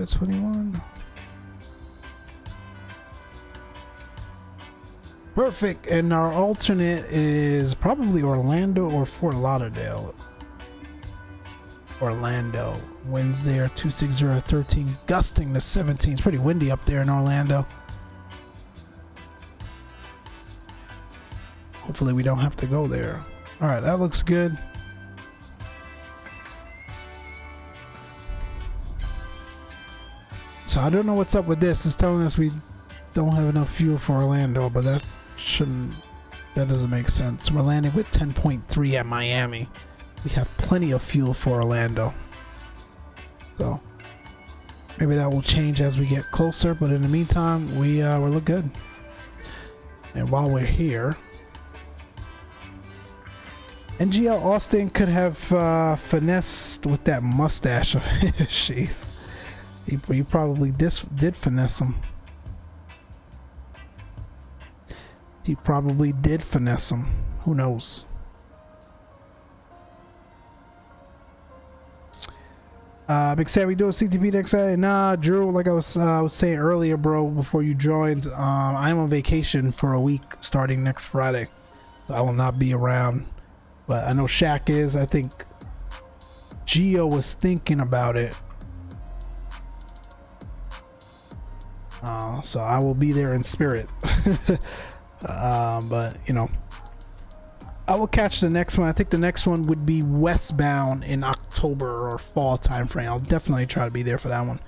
At 21. Perfect. And our alternate is probably Orlando or Fort Lauderdale. Orlando. Winds there 260 at 13, gusting to 17. It's pretty windy up there in Orlando. Hopefully we don't have to go there. All right, that looks good. So I don't know what's up with this. It's telling us we don't have enough fuel for Orlando, but that doesn't make sense. We're landing with 10.3 at Miami. We have plenty of fuel for Orlando. So maybe that will change as we get closer, but in the meantime, we look good. And while we're here, NGL Austin could have finessed with that mustache of his. Jeez. He probably did finesse him. He probably did finesse him. Who knows? Big Sam, we doing CTP next Saturday? Nah, Drew, like I was saying earlier, bro, before you joined, I'm on vacation for a week starting next Friday. So I will not be around. But I know Shaq is. I think Geo was thinking about it. So I will be there in spirit. But you know, I will catch the next one. I think the next one would be westbound in October or fall time frame. I'll definitely try to be there for that one,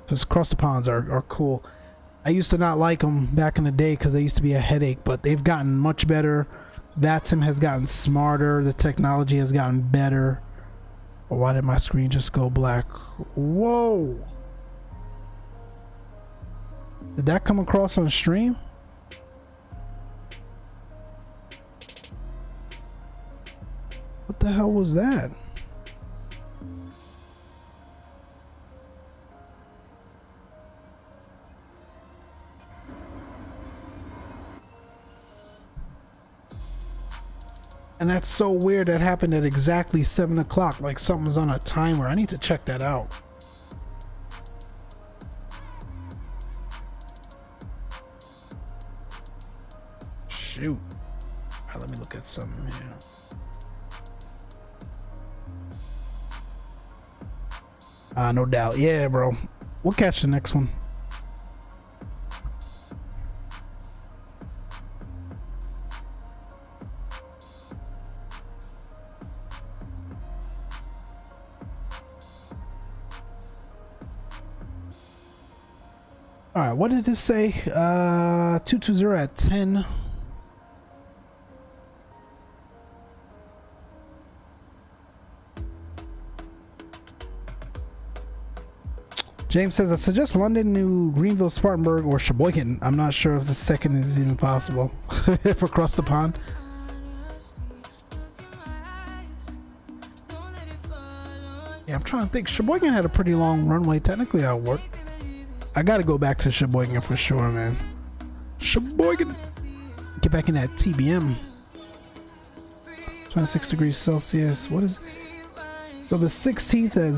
because Across the Ponds are cool. I used to not like them back in the day because they used to be a headache, but they've gotten much better. VATSIM has gotten smarter. The technology has gotten better. Oh, why did my screen just go black? Whoa! Did that come across on stream? What the hell was that? And that's so weird. That happened at exactly 7 o'clock. Like something's on a timer. I need to check that out. Shoot. All right, let me look at something here. No doubt. Yeah, bro. We'll catch the next one. All right, what did this say? 220 at 10. James says, I suggest London, New Greenville, Spartanburg, or Sheboygan. I'm not sure if the second is even possible for across the pond. Yeah, I'm trying to think. Sheboygan had a pretty long runway. Technically, that'll work. I gotta go back to Sheboygan for sure, man. Sheboygan. Get back in that TBM. 26 degrees Celsius. What is... So the 16th at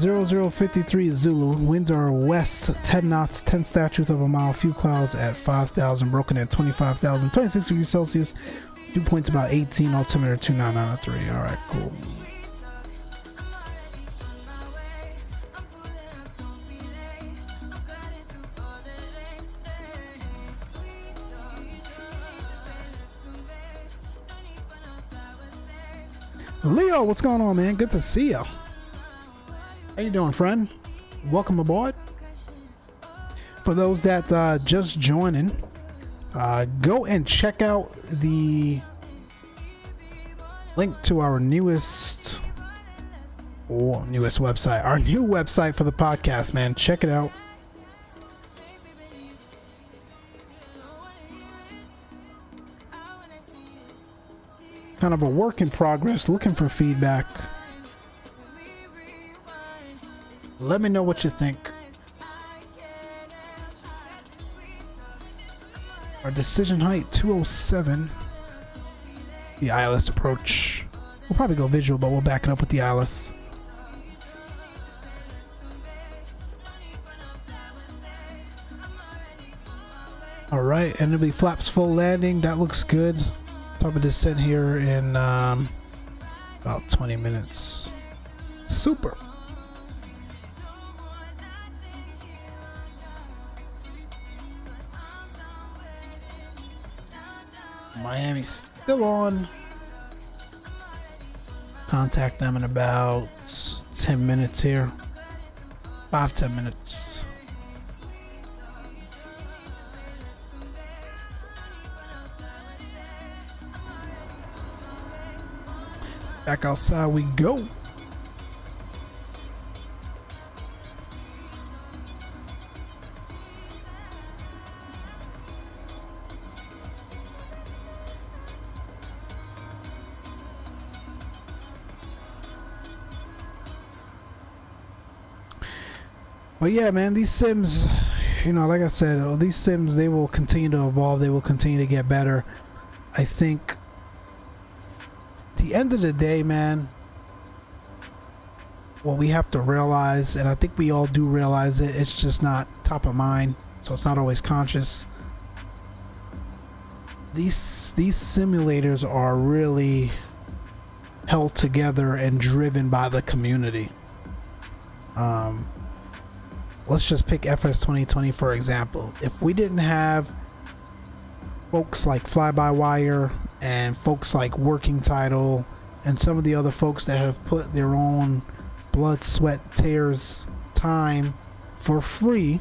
0053 Zulu. Winds are west 10 knots, 10 statutes of a mile. Few clouds at 5,000. Broken at 25,000. 26 degrees Celsius. Dew points about 18. Altimeter 2993. All right, cool. Leo, what's going on, man? Good to see you. How you doing, friend? Welcome aboard. For those that just joining, go and check out the link to our newest website, our new website for the podcast, man. Check it out. Kind of a work in progress, looking for feedback. Let me know what you think. Our decision height 207. The ILS approach. We'll probably go visual, but we'll back it up with the ILS. All right, and it'll be flaps full landing. That looks good. Top of descent here in about 20 minutes. Super. Miami's still on. Contact them in about 10 minutes here. 5-10 minutes. Back outside we go. But yeah, man, these sims, you know, like I said, these sims, they will continue to evolve. They will continue to get better. I think at the end of the day, man, what we have to realize, and I think we all do realize it, it's just not top of mind, so it's not always conscious. These simulators are really held together and driven by the community. Let's just pick FS 2020 for example. If we didn't have folks like Fly-by-Wire and folks like Working Title and some of the other folks that have put their own blood, sweat, tears, time for free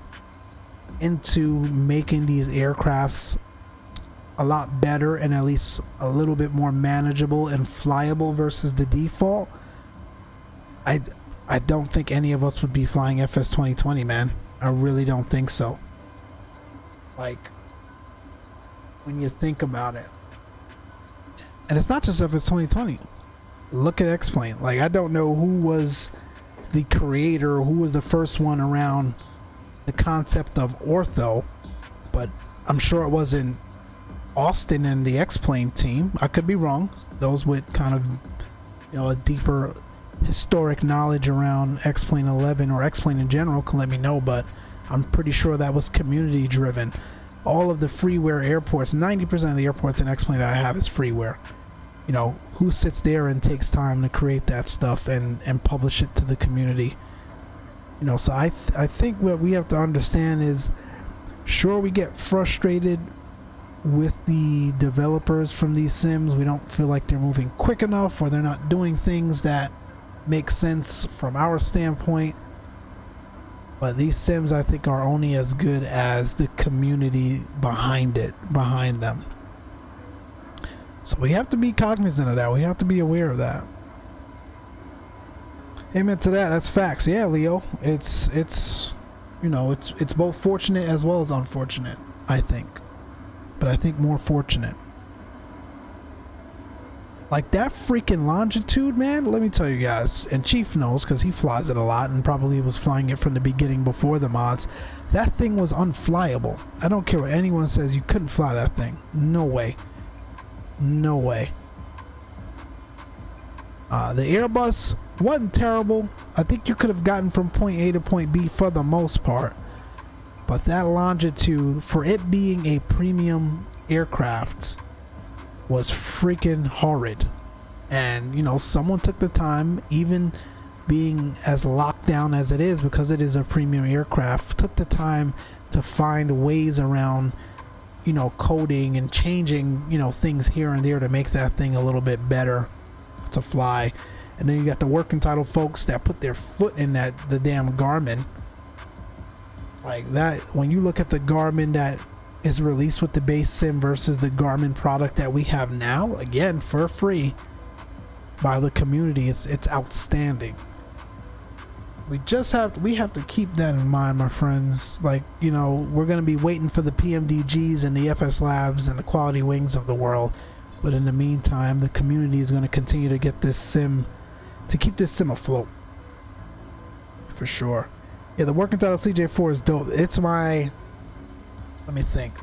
into making these aircrafts a lot better and at least a little bit more manageable and flyable versus the default, I don't think any of us would be flying FS 2020, man. I really don't think so. Like, when you think about it. And it's not just FS 2020. Look at Xplane. Like, I don't know who was the creator, who was the first one around the concept of ortho, but I'm sure it wasn't Austin and the Xplane team. I could be wrong. Those with kind of, you know, a deeper historic knowledge around Xplane 11 or Xplane in general can let me know, but I'm pretty sure that was community driven. All of the freeware airports, 90% of the airports in Xplane that I have is freeware. You know, who sits there and takes time to create that stuff and publish it to the community? You know, so I think what we have to understand is, sure, we get frustrated with the developers from these sims. We don't feel like they're moving quick enough, or they're not doing things that make sense from our standpoint. But these sims, I think, are only as good as the community behind them. So we have to be cognizant of that. We have to be aware of that. Amen to that. That's facts. Yeah, Leo. It's you know, it's both fortunate as well as unfortunate, I think. But I think more fortunate. Like that freaking longitude, man, let me tell you guys, and Chief knows because he flies it a lot and probably was flying it from the beginning before the mods. That thing was unflyable. I don't care what anyone says, you couldn't fly that thing. No way. No way. The Airbus wasn't terrible. I think you could have gotten from point A to point B for the most part. But that longitude, for it being a premium aircraft, was freaking horrid. And you know, someone took the time, even being as locked down as it is because it is a premium aircraft, took the time to find ways around, you know, coding and changing, you know, things here and there to make that thing a little bit better to fly. And then you got the Working Title folks that put their foot in the damn Garmin. Like that, when you look at the Garmin that is released with the base sim versus the Garmin product that we have now, again for free by the community, it's outstanding. We have to keep that in mind, my friends. Like, you know, we're going to be waiting for the PMDGs and the FSLABS and the Quality Wings of the world, but in the meantime, the community is going to continue to get this sim, to keep this sim afloat for sure. Yeah, the Working Title CJ4 is dope. It's my, let me think.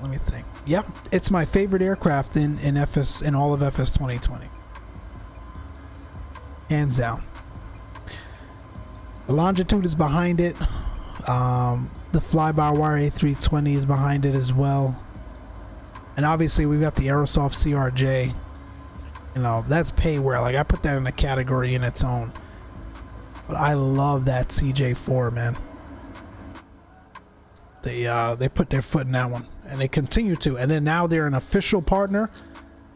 Yep, it's my favorite aircraft in all of FS 2020. Hands down. The longitude is behind it. The fly-by-wire A320 is behind it as well. And obviously we've got the Aerosoft CRJ. You know, that's payware. Like, I put that in a category in its own. But I love that CJ4, man. They put their foot in that one, and they continue to. And then now they're an official partner,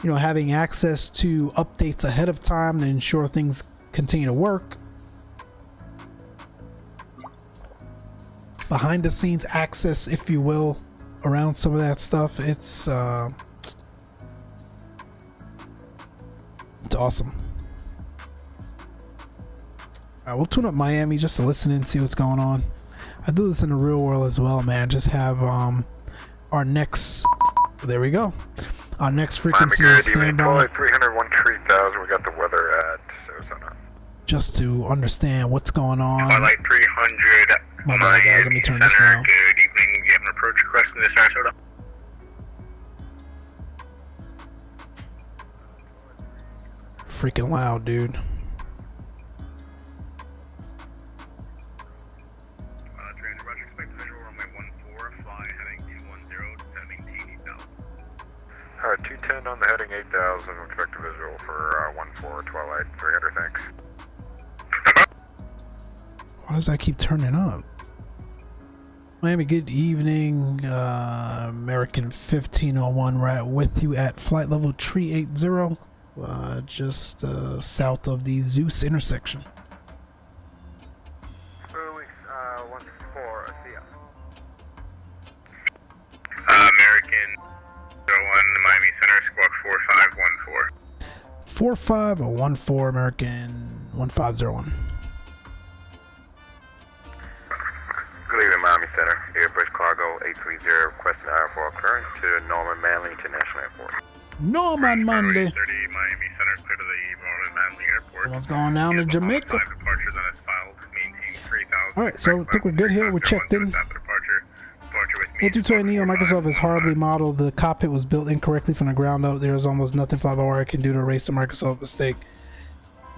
you know, having access to updates ahead of time to ensure things continue to work. Behind the scenes access, if you will, around some of that stuff. It's awesome. Alright, we'll tune up Miami just to listen and see what's going on. I do this in the real world as well, man. Just have our next, there we go, our next frequency standby. 301 3000. We got the weather at Arizona. Just to understand what's going on. Twilight 300. My bad, guys. Let me turn this down. Good evening. You have an approach request in this Sarasota? Freaking loud, dude. Alright, 210 on the heading 8000, expect a visual for 14 Twilight 300, thanks. Why does that keep turning up? Miami, good evening. American 1501, right with you at flight level 380, just south of the Zeus intersection. 14, see ya. American 01, Miami Center, squawk 4514. 4514, American 1501. Good evening, Miami Center. Airbus Cargo 830 requesting IR4 current to Norman Manley International Airport. Norman Manley. 30 Miami Center, clear to the Norman Manley Airport. What's going down in Jamaica? 5 departures on his file. Maintain 3,000. Alright, so I think we're good here. We checked in. A321 Neo Microsoft is horribly modeled. The cockpit was built incorrectly from the ground up. There's almost nothing fly-by-wire can do to erase the Microsoft mistake.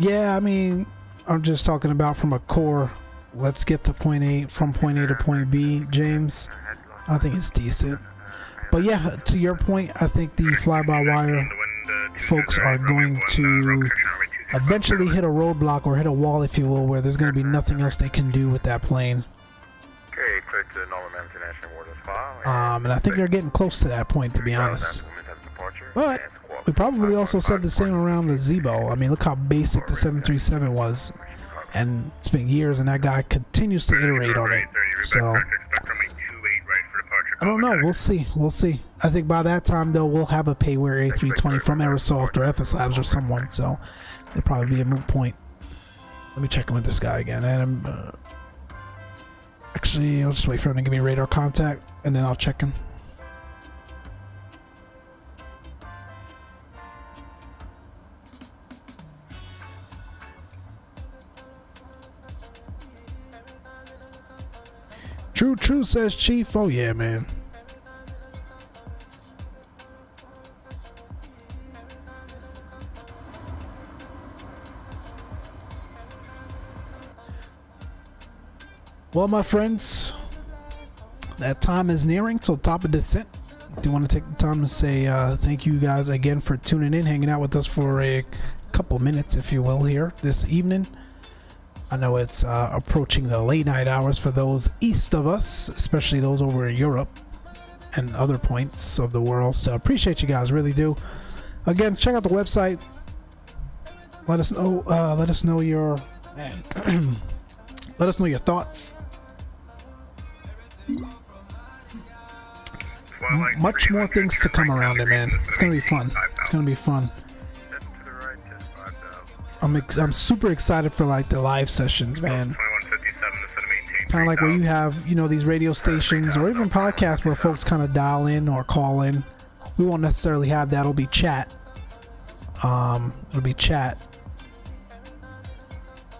Yeah, I mean, I'm just talking about from a core. Let's get to point A, from point A to point B, James. I think it's decent. But yeah, to your point, I think the fly-by-wire folks are going to eventually hit a roadblock or hit a wall, if you will, where there's going to be nothing else they can do with that plane. Okay, clear to Norman Manley International Airport as file. And I think they're getting close to that point, to be honest. But we probably also said the same around the Zibo. I mean, look how basic the 737 was. And it's been years, and that guy continues to iterate on it. So I don't know. We'll see. We'll see. I think by that time, though, we'll have a payware A320 from Aerosoft or FSLABS or someone. So it'll probably be a moot point. Let me check in with this guy again. And actually, I'll just wait for him to give me radar contact, and then I'll check in. True, true, says Chief. Oh, yeah, man. Well, my friends, that time is nearing till top of descent. I do want to take the time to say thank you guys again for tuning in, hanging out with us for a couple minutes, if you will, here this evening. I know it's approaching the late night hours for those east of us, especially those over in Europe and other points of the world. So appreciate you guys, really do. Again, check out the website. Let us know. Let us know your let us know your thoughts. Much more things to come around it, man. It's gonna be fun. It's gonna be fun. I'm super excited for like the live sessions, man. Kind of like where you have, you know, these radio stations or even podcasts where folks kind of dial in or call in. We won't necessarily have that. It'll be chat. It'll be chat.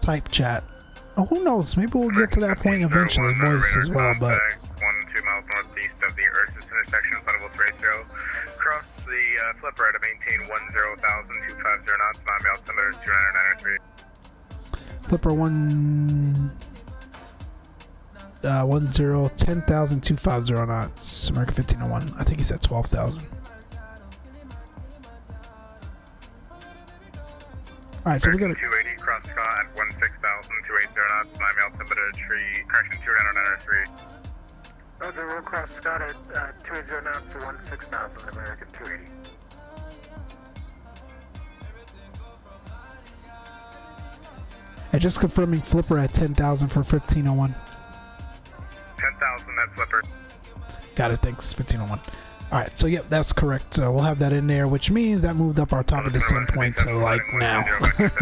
Type chat. Oh, who knows? Maybe we'll get to that point eventually. Voice as well, but. 2 miles northeast of the Ursus intersection, flight level 30. Cross the flipper to maintain 10,250 knots, 9 miles, altimeter 293. Flipper 10,250 knots, American 1501. I think he said 12,000. Alright, so we got 280 cross Scott at 16,280 knots, 9 miles, altimeter tree, correction 293. Roger, we'll cross Scott at 280 knots to 16,000, American 280. And just confirming flipper at 10,000 for 1501. 10,000, that flipper. Got it, thanks, 1501. Alright, so yep, that's correct. We'll have that in there, which means that moved up our top of descent point to like now.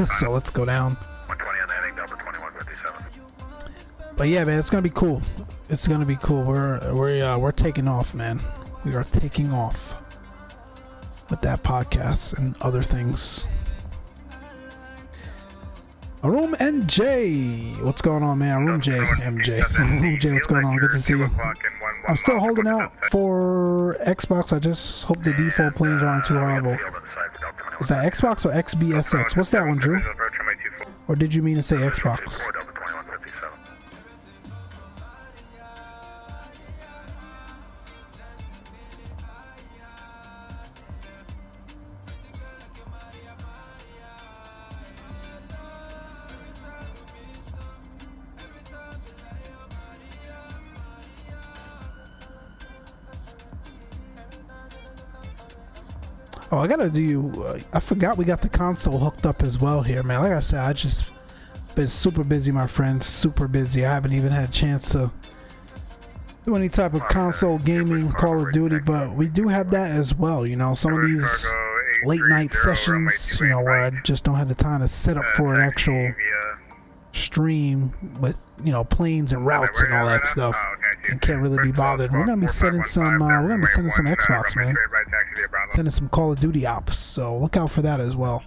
So let's go down. 120 on landing, number 2157. But yeah, man, it's gonna be cool. It's gonna be cool. We're taking off, man. We are taking off with that podcast and other things. Arum NJ, what's going on, man? Arum J, MJ. Arum J, what's going on? Good to see you. I'm still holding out for Xbox. I just hope the default planes aren't too horrible. Is that Xbox or XBSX? What's that one, Drew? Or did you mean to say Xbox? Oh, I gotta do. I forgot we got the console hooked up as well here, man. Like I said, I just been super busy, my friends. Super busy. I haven't even had a chance to do any type of console gaming, Call of Duty, but we do have that as well. You know, some of these late night sessions, you know, where I just don't have the time to set up for an actual stream with, you know, planes and routes and all that stuff, and can't really be bothered. We're gonna be sending some. We're gonna be sending some Xbox, man. Sending some Call of Duty ops, so look out for that as well.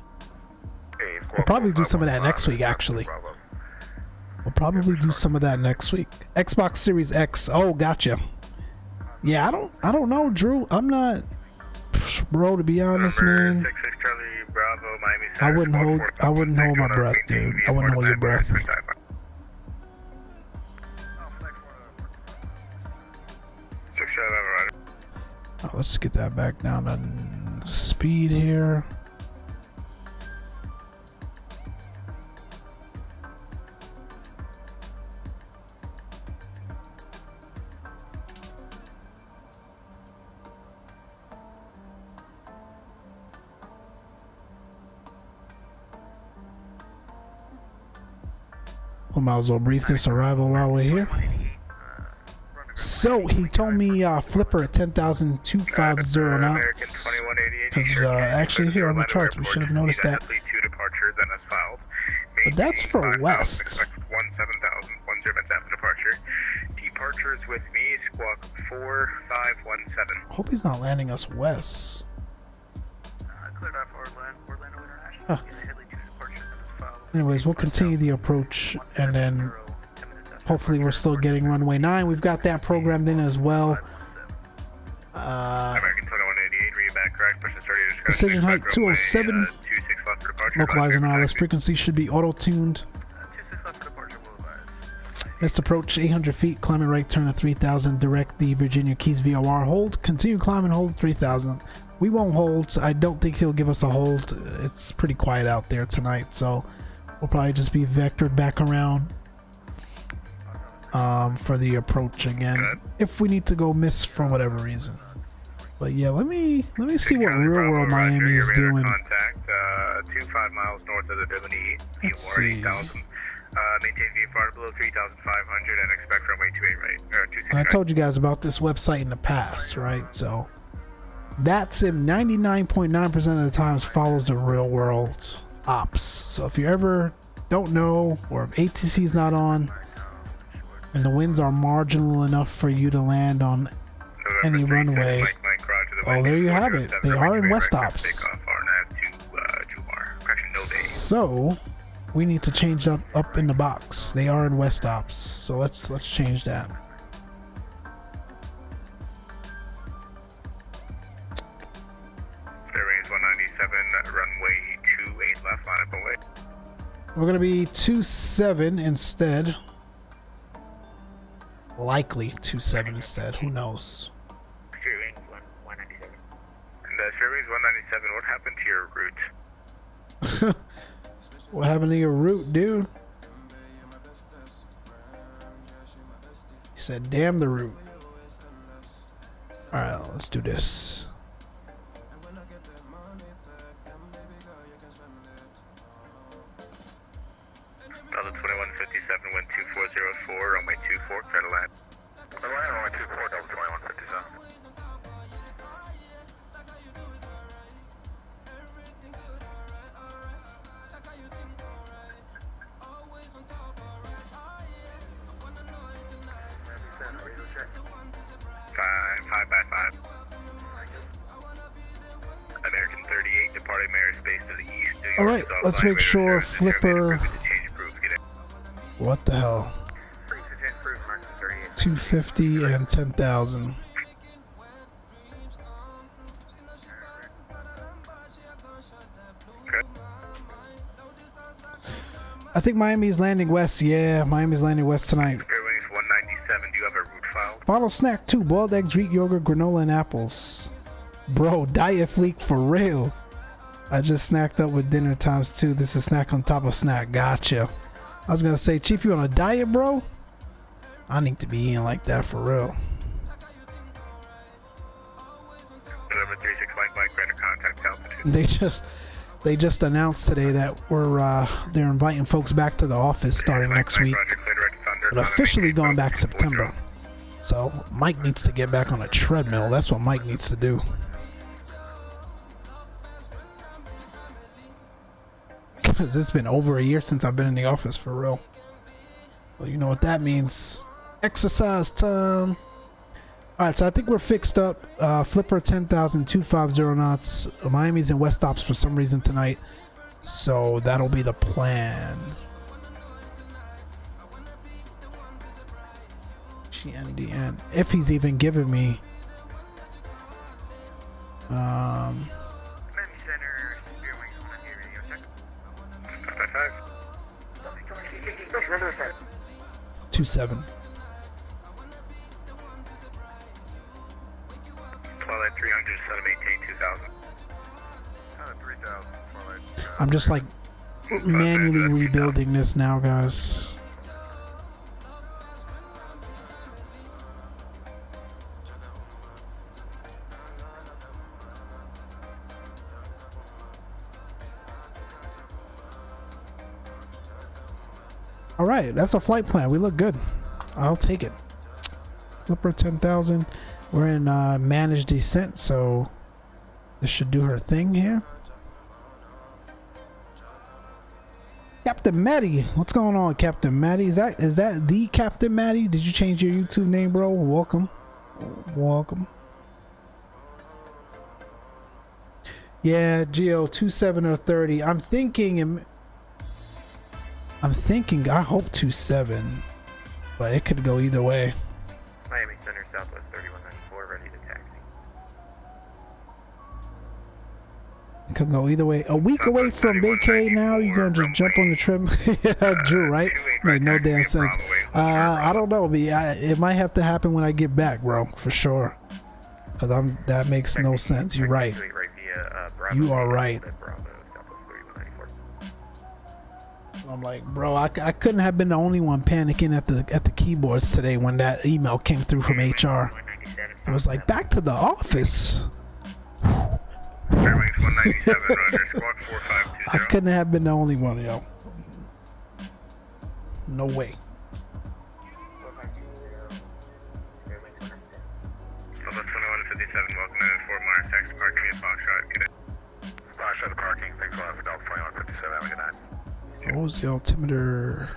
We'll probably do some of that next week, actually. We'll probably do some of that next week. Xbox Series X. Oh, gotcha. Yeah, I don't know, Drew. I'm not, bro. To be honest, man, I wouldn't hold my breath, dude. I wouldn't hold your breath. Oh, let's get that back down on speed here. We might as well brief this arrival while we're here. So he told me flipper at 10,250 knots. Because actually here on the charts we should have noticed that. But that's for west. Departures with me, squawk 4517. Hope he's not landing us west. Cleared off Orlando International. Huh. Anyways, we'll continue the approach, and then hopefully we're still getting runway 9. We've got that programmed in as well. Precision height 207. Localizer wireless frequency should be auto-tuned. Missed approach 800 feet. Climbing right turn at 3000. Direct the Virginia Keys VOR. Hold. Continue climbing. Hold 3000. We won't hold. I don't think he'll give us a hold. It's pretty quiet out there tonight, so we'll probably just be vectored back around for the approach again if we need to go miss for whatever reason. But yeah, let me see what real world Miami is doing. Contact 25 miles north of the Bimini. Let's see. Maintain VFR below 3,500 and expect runway 28 right. And I told you guys about this website in the past, right? So VATSIM 99.9% of the times follows the real world ops. So if you ever don't know, or if ATC is not on and the winds are marginal enough for you to land on any runway, oh, there you have it. They are in West Ops. So we need to change up in the box. They are in West Ops. So let's change that. Airways 197, runway 28 left, line up away. We're gonna be 27 instead. Likely 27 instead. Who knows? Fairwings 197. And Fairwings 197, what happened to your route? What happened to your route, dude? He said, damn the route. Alright, let's do this. Delta 2157, wind 2404, runway 24, clear to land. Runway 24, Delta 2157. Five by 5. American 38 departing airspace to the east. All right, let's make sure flipper. What the hell? 250 and 10,000. I think Miami's landing west. Yeah, Miami's landing west tonight. Airways 197, do you have a route file? Bottle snack 2, boiled eggs, wheat yogurt, granola, and apples. Bro, diet fleek for real. I just snacked up with dinner times 2. This is snack on top of snack. Gotcha. I was gonna say, Chief, you on a diet, bro? I need to be eating like that for real. November 36 Mike, radar contact, South They just announced today that they're inviting folks back to the office starting next week, but officially going back September. So Mike needs to get back on a treadmill. That's what Mike needs to do. Because it's been over a year since I've been in the office for real. Well, you know what that means. Exercise time. Alright, so I think we're fixed up. Flipper 10,000, 250 knots. Miami's in West Ops for some reason tonight. So that'll be the plan. GNDN. If he's even giving me Center, Simwings, on your radio check. 2.7. Twilight 300, set to maintain 2,000. 3,000. I'm just like manually rebuilding this now, guys. All right, that's a flight plan. We look good. I'll take it. Flipper 10,000. We're in managed descent, so this should do her thing here. Captain Matty, what's going on, Captain Matty? Is that the Captain Matty? Did you change your YouTube name, bro? Welcome, welcome. Yeah, Geo 27 or 30. I'm thinking. I hope 27, but it could go either way. Miami Center, Southwest 3194, ready to taxi. It could go either way. A week away from vacay now, you're gonna just jump on the treadmill. Yeah, Drew, right? Made no damn sense. I don't know, it might have to happen when I get back, bro, for sure. Cause that makes no sense. You're right. You are right. I'm like, bro, I couldn't have been the only one panicking at the keyboards today when that email came through from HR. I was like, back to the office. Airwings 197, Roger, squawk 4520. I couldn't have been the only one, yo. No way. Delta 2157, welcome to Fort Myers, taxi parking at Foxtrot. Good day. Foxtrot parking, thanks a lot for Delta 2157, have a good night. What was the altimeter?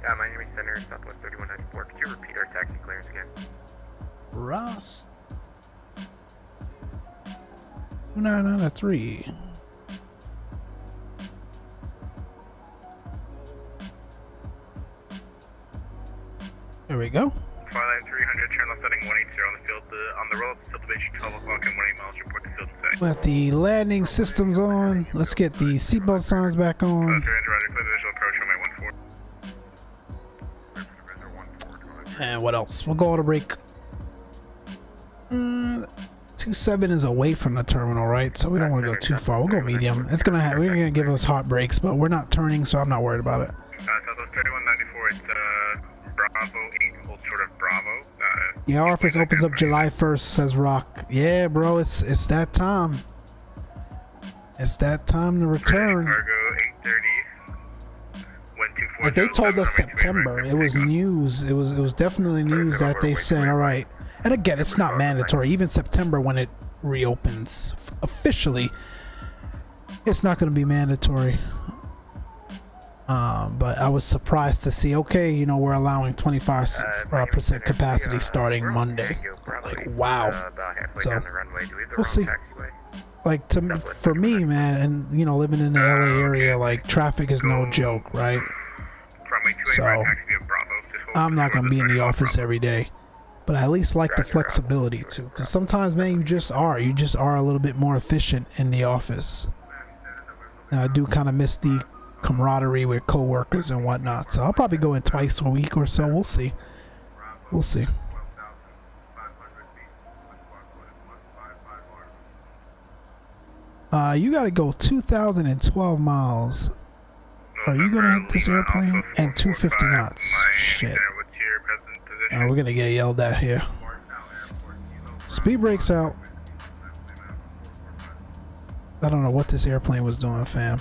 Yeah, Miami Center, Southwest 3194. Could you repeat our taxi clearance again? Ross. 2993. There we go. Twilight 300, turn left heading 180 on the field. On the roll up to field elevation 12 o'clock and 180 miles. Report to field and say. Got the landing systems on. Let's get the seatbelt signs back on. 300, Roger, clear the visual approach on my 14. And what else? We'll go auto brake. 27 is away from the terminal, right? So we don't want to go too far. We'll go medium. We're gonna give us hot brakes, but we're not turning, so I'm not worried about it. Southwest 3194, it's Bravo 8, hold short of Bravo. Yeah, our office opens up July 1st, says Rock. Yeah, bro, it's that time. It's that time to return. Cargo 830. Like they told us September. It was news. It was definitely news that they said, all right. And again, it's not mandatory. Even September, when it reopens officially, it's not going to be mandatory. But I was surprised to see, okay, you know, we're allowing 25% capacity starting Monday. Like, wow. So we'll see. Like for me, man, and you know, living in the LA area, like traffic is no joke, right? So I'm not gonna be in the office every day, but I at least like the flexibility too. Because sometimes, man, you just are a little bit more efficient in the office. And I do kind of miss the camaraderie with coworkers and whatnot. So I'll probably go in twice a week or so. We'll see. We'll see. You gotta go 2,012 miles. Are you gonna hit this airplane? And 250 knots. Shit. We're gonna get yelled at here. Speed brakes out. I don't know what this airplane was doing, fam.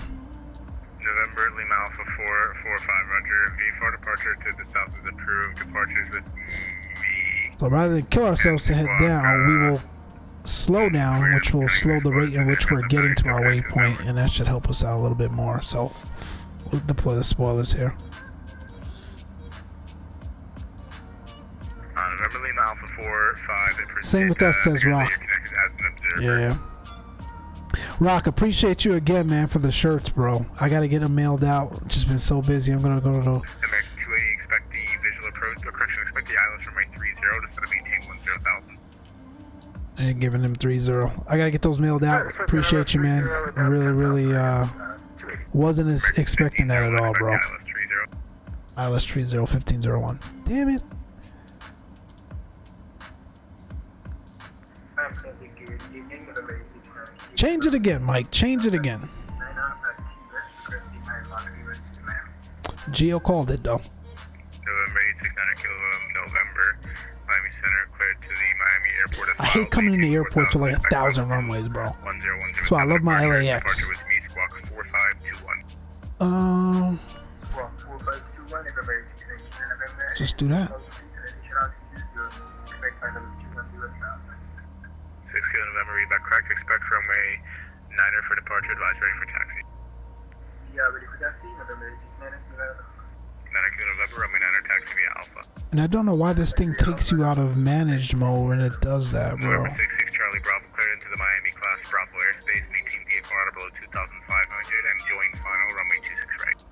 November, Lima Alpha 445, roger. VFR departure to the south is approved. Departures with me. So rather than kill ourselves to head down, we will slow down, which will slow the rate in which we're getting to our waypoint, and that should help us out a little bit more. So we'll deploy the spoilers here. November, Lima Alpha 45. Same with us, says Rock. Yeah. Rock, appreciate you again, man, for the shirts, bro. I gotta get them mailed out. Just been so busy. I'm gonna go to the... American 280, expect the visual approach. Correction, expect the ILS from runway 30 to set a maintain 10,000. And giving them 30. I gotta get those mailed out. Appreciate you, man. I really wasn't expecting that at all, bro. ILS 30, 1501. Damn it. Change it again, Mike. Change it again. Geo called it, though. November 869 Kilo, November. Miami Center cleared to the Miami Airport. I hate coming in the airport to like 1,000 runways, bro. That's why I love my LAX. Departure with me, Squawk 4521. Just do that. 6 Kilo November, read back correct. Expect runway 9er for departure. Advise ready for taxi. Yeah, ready for taxi. November 869 Kilo November, runway 9er taxi via Alpha. And I don't know why this thing takes you out of managed mode when it does that, bro. November 66 Charlie Bravo cleared into the Miami class Bravo airspace. Maintain VFR out below 2,500 and join final runway 26 right.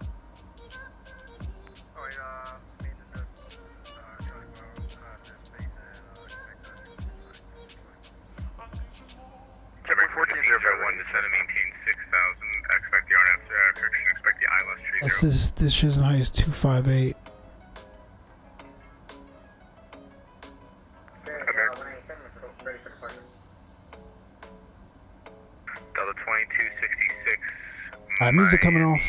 November 1401 descend and maintain 6,000. Expect the RNF correction. Expect the ILS 30. This shit's high as 258. Delta 2266. Alright, music coming off.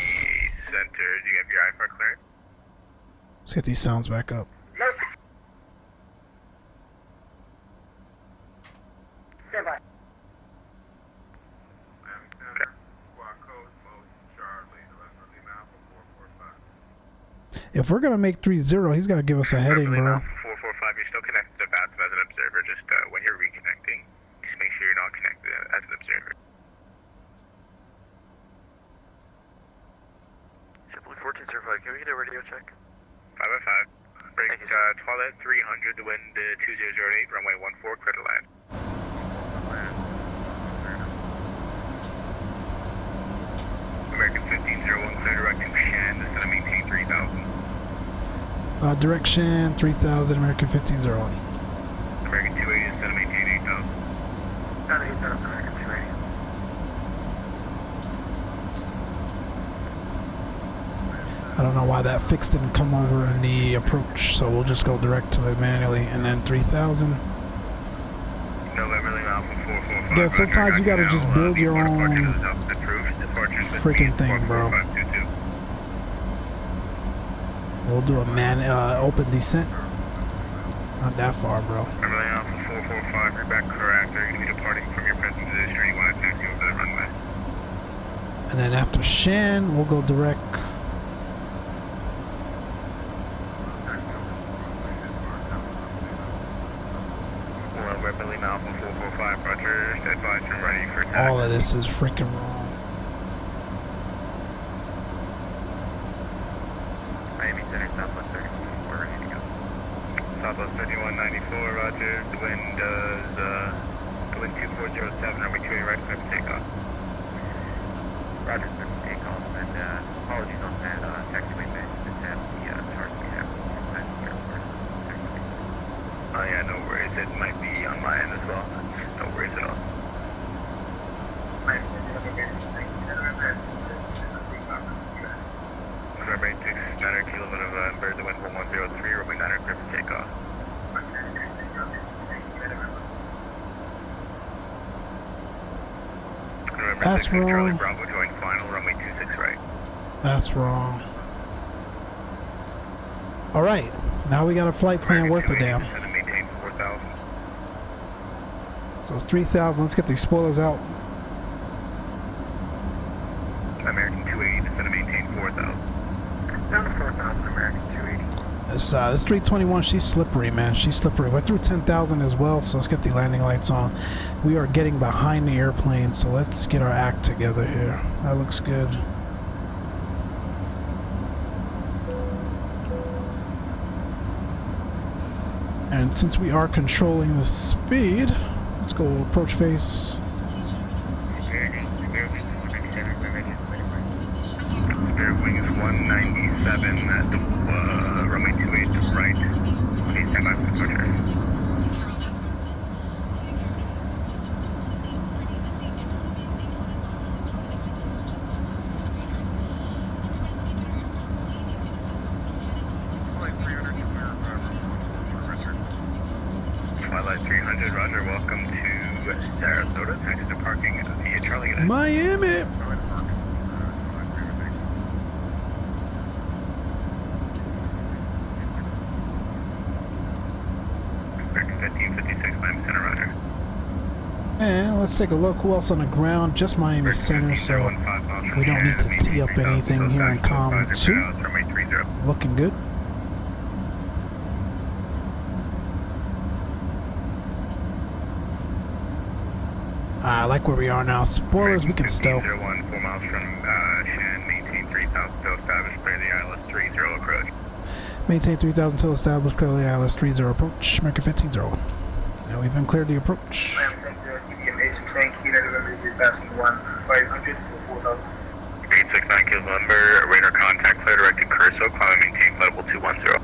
Center. Do you have your IFR clearance? Let's get these sounds back up. If we're gonna make 3-0, he's gotta give us a heading, bro. 445, you're still connected to VATSIM as an observer. Just when you're reconnecting, just make sure you're not connected as an observer. Simply 1405, can we get a radio check? 505. Break toilet 300, the wind 2008, runway 14, credit line. American 1501, clear direct to Shan, descend and maintain 3,000. Direction 3000, American 1501. American 280, descend and maintain 8,000. Got 8,000, American 280. I don't know why that fix didn't come over in the approach, so we'll just go direct to it manually, and then 3000. November Lima Alpha 445. Again, sometimes you gotta just build your own freaking thing, bro. We'll do a open descent. Not that far, bro. November Lima Alpha 445, you're back correct. Are you going to be departing from your present position, or you want to taxi over the runway? And then after Shan, we'll go direct. November Lima Alpha 445, roger. Advise you're ready for taxi. All of this is freaking wrong. Miami Center, Southwest 31, we're ready to go. Southwest 3194, roger. The wind does, the wind 2407, runway 28 right, clear for takeoff. Roger, clear for takeoff, and apologies on that, taxiway management at the charge we have at the airport. Oh yeah, no worries, it might be on my end as well. No worries at all. November 869 Kilo November, the wind 1103, runway 9er, clear for takeoff. November That's 6 Charlie wrong. Bravo, join final, runway 26 right. That's wrong. Alright, now we got a flight plan worth a damn. And maintain 4,000. So it's 3000, let's get these spoilers out. Down to 4,000 American 280. This 321, she's slippery, man. She's slippery. We're through 10,000 as well, so let's get the landing lights on. We are getting behind the airplane, so let's get our act together here. That looks good. And since we are controlling the speed, let's go approach face. Spirit Wing is 197 at the runway 28 to right. Please stand by for departure. Twilight 300, roger. Welcome to Sarasota. Taxi to parking via Charlie. Miami! And let's take a look who else on the ground. Just Miami Center, so we don't need to tee up anything here in COM 2. Looking good. I like where we are now. Spoilers, we can stow. 4 miles from Shan, maintain 3,000 till established, clear the ILS 30 approach. Maintain 3,000 till established, clear the ILS 30 approach. American 1501. Now we've been cleared the approach. 869 kills number, radar contact clear, directed Curso, climb maintain flight level 210.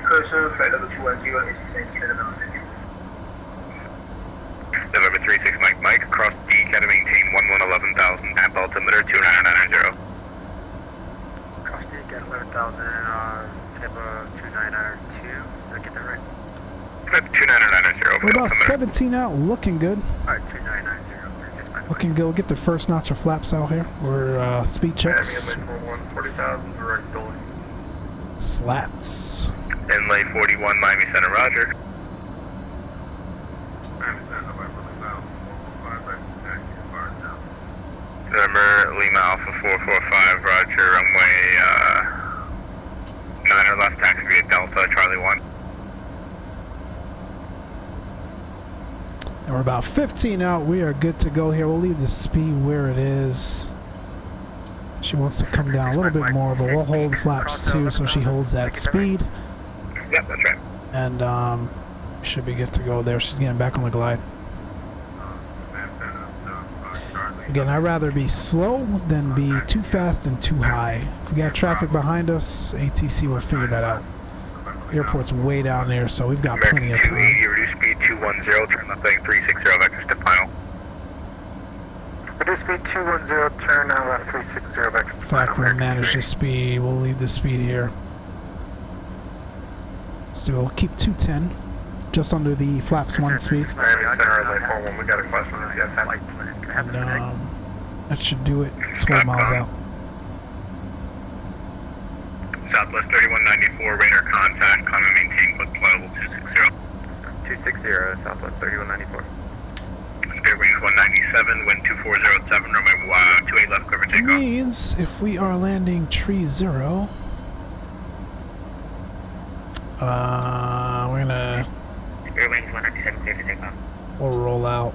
Curso, flight level 210, 869 November 36 Mike, across D, Canada maintain 11,000, at altimeter 29990. Cross D, get 11,000, Tampa 2992. Did I get that right? 29990. We're about 17 out, looking good. Alright, 2990. Looking good. We'll get the first notch of flaps out here. We're speed checks. 40,000, direct Toliss. Slats. Inlay 41 Miami Center, roger. November Lima Alpha 445, roger, runway 9 left, taxi via Delta, Charlie 1. And we're about 15 out. We are good to go here. We'll leave the speed where it is. She wants to come down a little bit more, but we'll hold the flaps too, so she holds that speed. Yep, that's right. And should be good to go there. She's getting back on the glide. Again, I'd rather be slow than be too fast and too high. If we got traffic behind us, ATC will figure that out. Airport's way down there, so we've got plenty of time. Reduce speed 210, turn left heading 360, vectors to final. Reduce speed 210, turn left 360, vectors to In fact, we'll manage the speed. We'll leave the speed here. So we'll keep 210, just under the flaps 1 speed. Miami Center, LA 41, we got a question if you guys have like And that should do it. 12 miles out. Southwest 3194, radar contact, climb and maintain flight level 260. 260, Southwest 3194. Spirit Wings 197, wind 2407, runway 28 left, clear for takeoff. Means if we are landing tree 0, we're gonna. Spirit Wings 197, clear for takeoff. We'll roll out.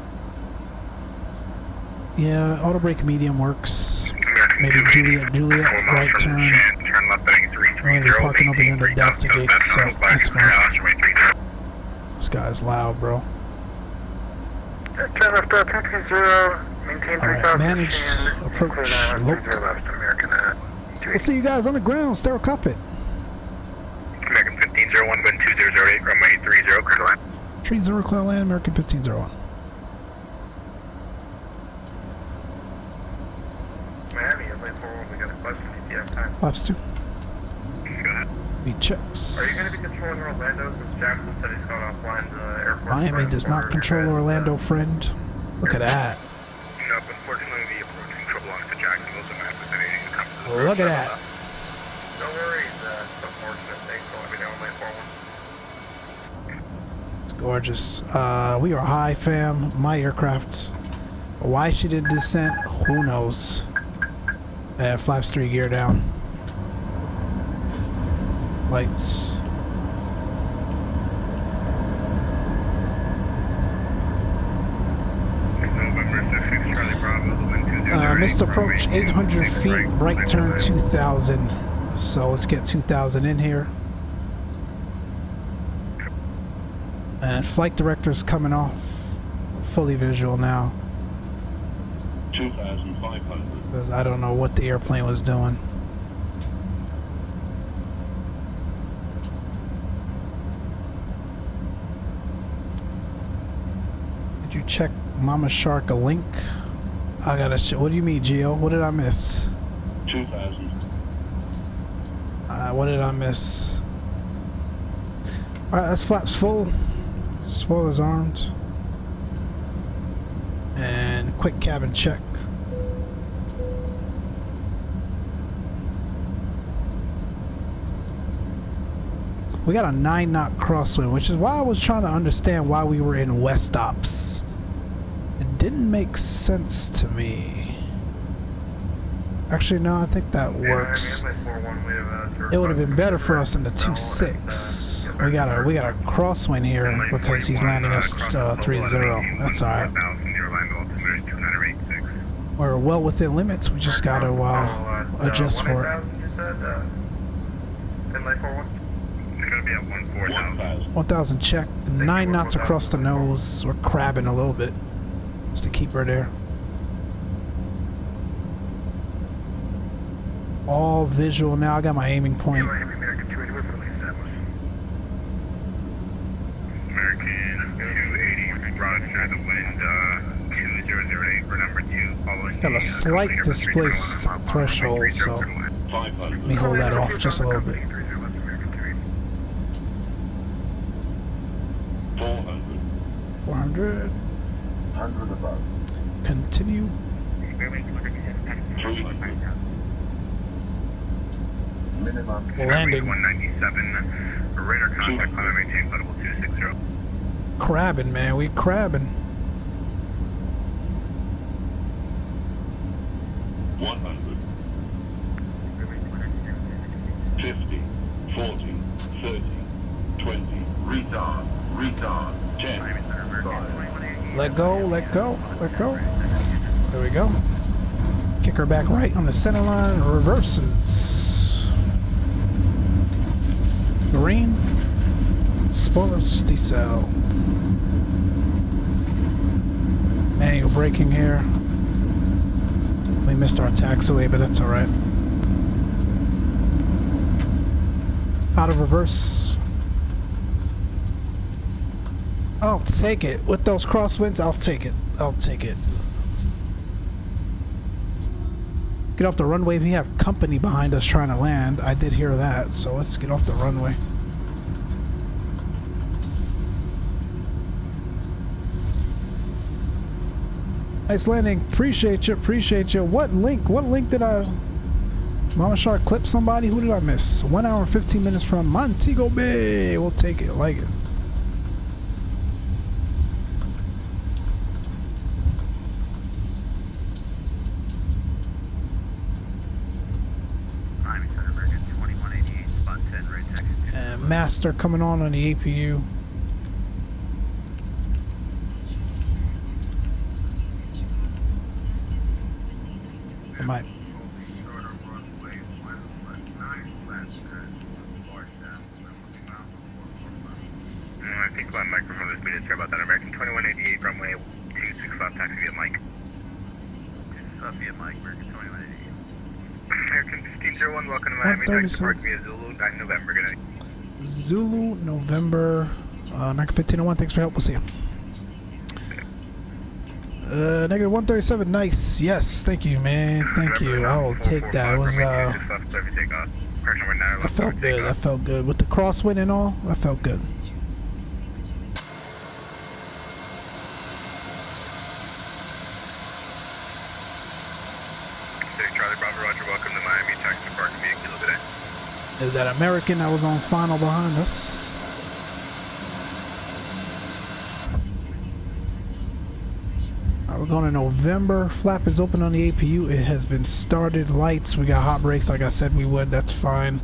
Yeah, auto brake medium works. Maybe Juliet, right turn. Turn left heading 330. We're gonna be parking over here in the Delta gate, so that's fine. This guy's loud, bro. Turn left, taxi 0, maintain 3,000. Alright, managed approach. Look. We'll see you guys on the ground, stereo cockpit. American 1501, wind 2008, runway 30, clear to land. Tree 0, clear land, American 1501. Miami, LA 41, we got a question if you have time. Flaps 2. Go ahead. Speed checks. Are you going to be controlling Orlando since Jackson said he's going offline the airport? Miami does not control Orlando, friend. Look at that. No, unfortunately, the approach control belongs to Jacksonville, so Matt was anything to come to the Look at that. No worries, it's unfortunate thing, so let me know LA 41. It's gorgeous. We are high, fam. My aircraft. Why she didn't descent, who knows. Flaps 3 gear down. lights. Missed approach 800 feet, right turn 2000. So let's get 2000 in here. And flight director's coming off. Fully visual now. 2,500. Because I don't know what the airplane was doing. Did you check Mama Shark a link? I gotta check. What do you mean, Geo? What did I miss? 2,000. What did I miss? Alright, that's flaps full. Spoilers armed. And quick cabin check. We got a 9-knot crosswind, which is why I was trying to understand why we were in west ops. It didn't make sense to me. Actually, no, I think that works. It would have been better for us in the 2-6. We got a crosswind here because he's landing us 3-0. That's alright. We're well within limits. We just gotta adjust for it. 1,000 check. 9 knots across the nose. We're crabbing a little bit just to keep her there. All visual now. I got my aiming point. American 280, route to the wind 2008 for number 2, following Got a slight displaced threshold, so let me hold that off just a little bit. 400. 100 above. Continue. 300. Minimum. Landing. 197, radar contact, climb maintain, audible 260. Crabbing, man. We crabbing. 100. 50. 40. 30. 20. Retard. Retard. 10. 5. Let go, let go, let go. There we go. Kick her back right on the center line. Reverses. Green. Spoilers. Decel. Manual braking here. We missed our taxiway, but that's alright. Out of reverse. I'll take it. With those crosswinds, I'll take it. I'll take it. Get off the runway. We have company behind us trying to land. I did hear that, so let's get off the runway. Nice landing. Appreciate you. Appreciate you. What link? What link did I... Mama Shark clip somebody? Who did I miss? 1 hour and 15 minutes from Montego Bay. We'll take it. Like it. And Master coming on the APU. I might. I think my microphone is muted. Sorry about that. American 2188, runway 26 left, taxi via mic. Via mic, American 2188. American 1501, welcome to Miami. Taxi park via Zulu, 9 November. Good night. Zulu, November. American 1501, thanks for help. We'll see you. Negative 137, nice. Yes, thank you, man. Thank you. I will take that. It was, that felt good. That felt good. With the crosswind and all, that felt good. Charlie Bravo, Roger, welcome to Miami. Taxi park via Kilo today. Is that American that was on final behind us? We're going to November. Flap is open on the APU. It has been started. Lights. We got hot brakes like I said we would. That's fine.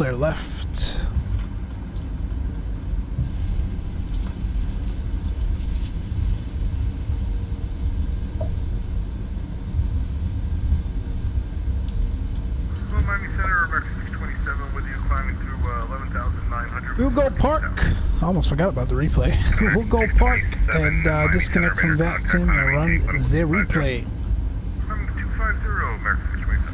clear left. Miami Center, American 627 with you climbing through 11,900. We'll go park. I almost forgot about the replay. We'll go park and disconnect from VATSIM and run the replay. Climbing 250, American 627.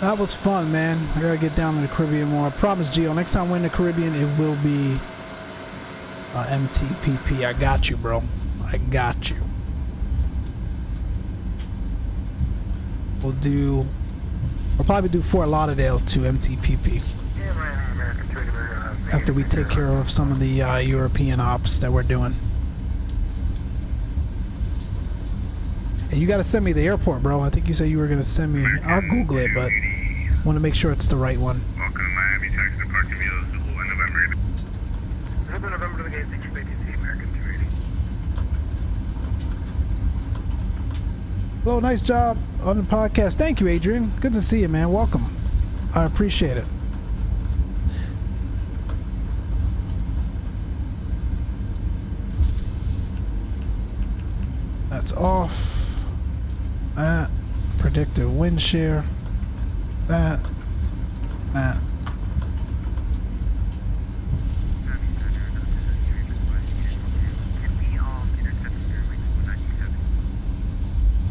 That was fun, man. I gotta get down to the Caribbean more. I promise, Gio, next time we're in the Caribbean, it will be MTPP. I got you, bro. I got you. We'll probably do Fort Lauderdale to MTPP Yeah, Miami American 227. after we take care of some of the European ops that we're doing. And you gotta send me the airport, bro. I think you said you were gonna send me. I'll Google it, but want to make sure it's the right one. Welcome to Miami, taxi departure via Zibo in November. November to the gate 680, American 280. Hello, nice job on the podcast. Thank you, Adrian. Good to see you, man. Welcome. I appreciate it. That's off. That. Predictive wind shear. That.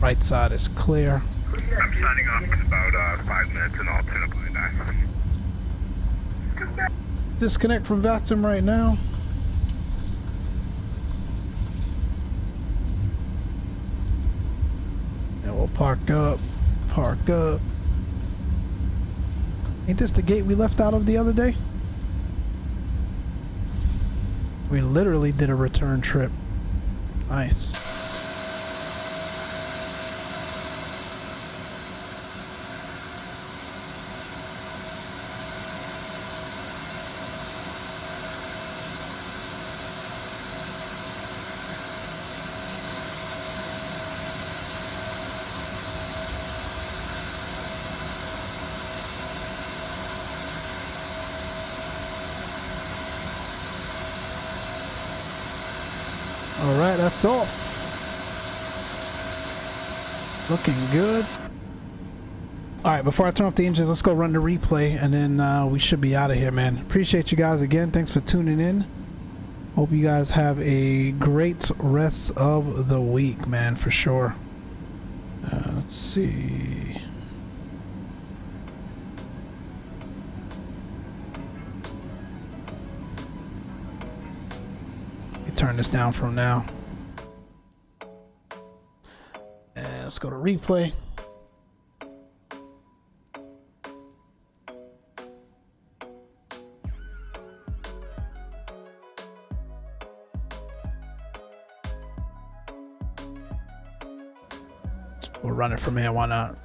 Right side is clear. I'm signing off in about 5 minutes and I'll turn up my back. Disconnect from VATSIM right now. And we'll park up. Park up. Ain't this the gate we left out of the other day? We literally did a return trip. Nice. Alright, that's off. Looking good. Alright, before I turn off the engines, let's go run the replay and then we should be out of here, man. Appreciate you guys again. Thanks for tuning in. Hope you guys have a great rest of the week, man, for sure. Let's see. Turn this down from now. And let's go to replay. We'll run it from here, why not?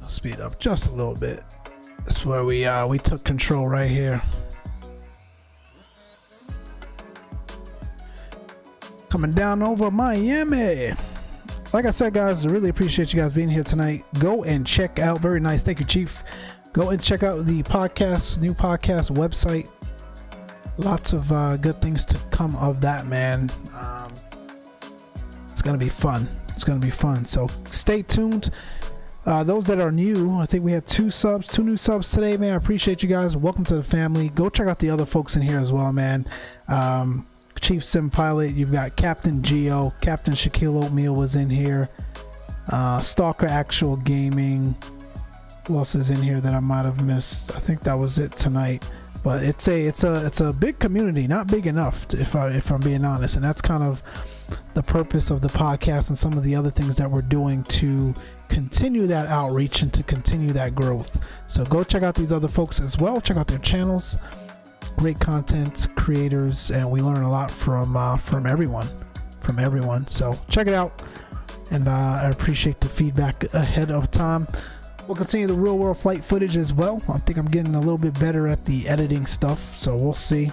I'll speed up just a little bit. That's where we took control right here. Coming down over Miami. Like I said, guys, I really appreciate you guys being here tonight. Go and check out, very nice, thank you, Chief. Go and check out the podcast, new podcast website. Lots of good things to come of that, man. It's gonna be fun. It's gonna be fun. So stay tuned. Those that are new, I think we have two new subs today, man. I appreciate you guys. Welcome to the family. Go check out the other folks in here as well, man. Chief Sim Pilot, you've got Captain Geo, Captain Shaquille Oatmeal was in here. Stalker Actual Gaming. Who else is in here that I might have missed? I think that was it tonight. But it's a big community, not big enough if I'm being honest, and that's kind of the purpose of the podcast and some of the other things that we're doing to continue that outreach and to continue that growth. So go check out these other folks as well. Check out their channels. Great content creators, and we learn a lot from everyone. So check it out, and I appreciate the feedback ahead of time. We'll continue the real world flight footage as well. I think I'm getting a little bit better at the editing stuff, so we'll see.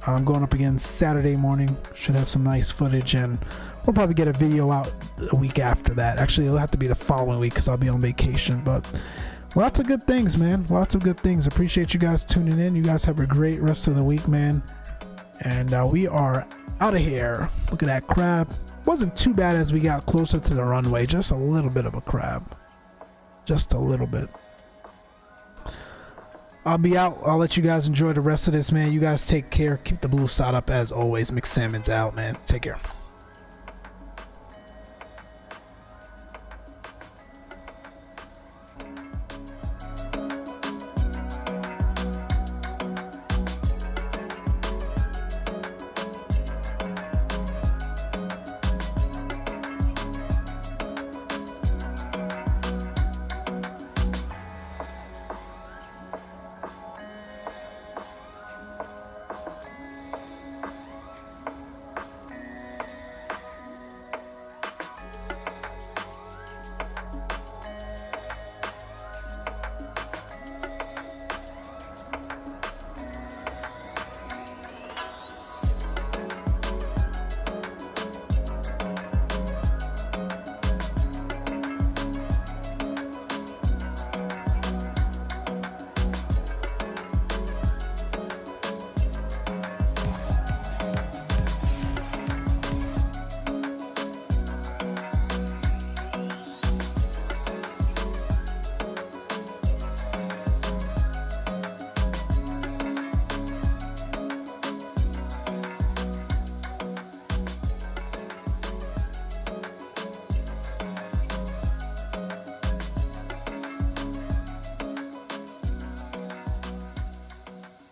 I'm going up again Saturday morning. Should have some nice footage, and we'll probably get a video out a week after that. Actually, it'll have to be the following week because I'll be on vacation. But lots of good things, man. Lots of good things. Appreciate you guys tuning in. You guys have a great rest of the week, man. And we are out of here. Look at that crab. Wasn't too bad as we got closer to the runway. Just a little bit of a crab. Just a little bit. I'll be out. I'll let you guys enjoy the rest of this, man. You guys take care. Keep the blue side up as always. Micslmn's out, man. Take care.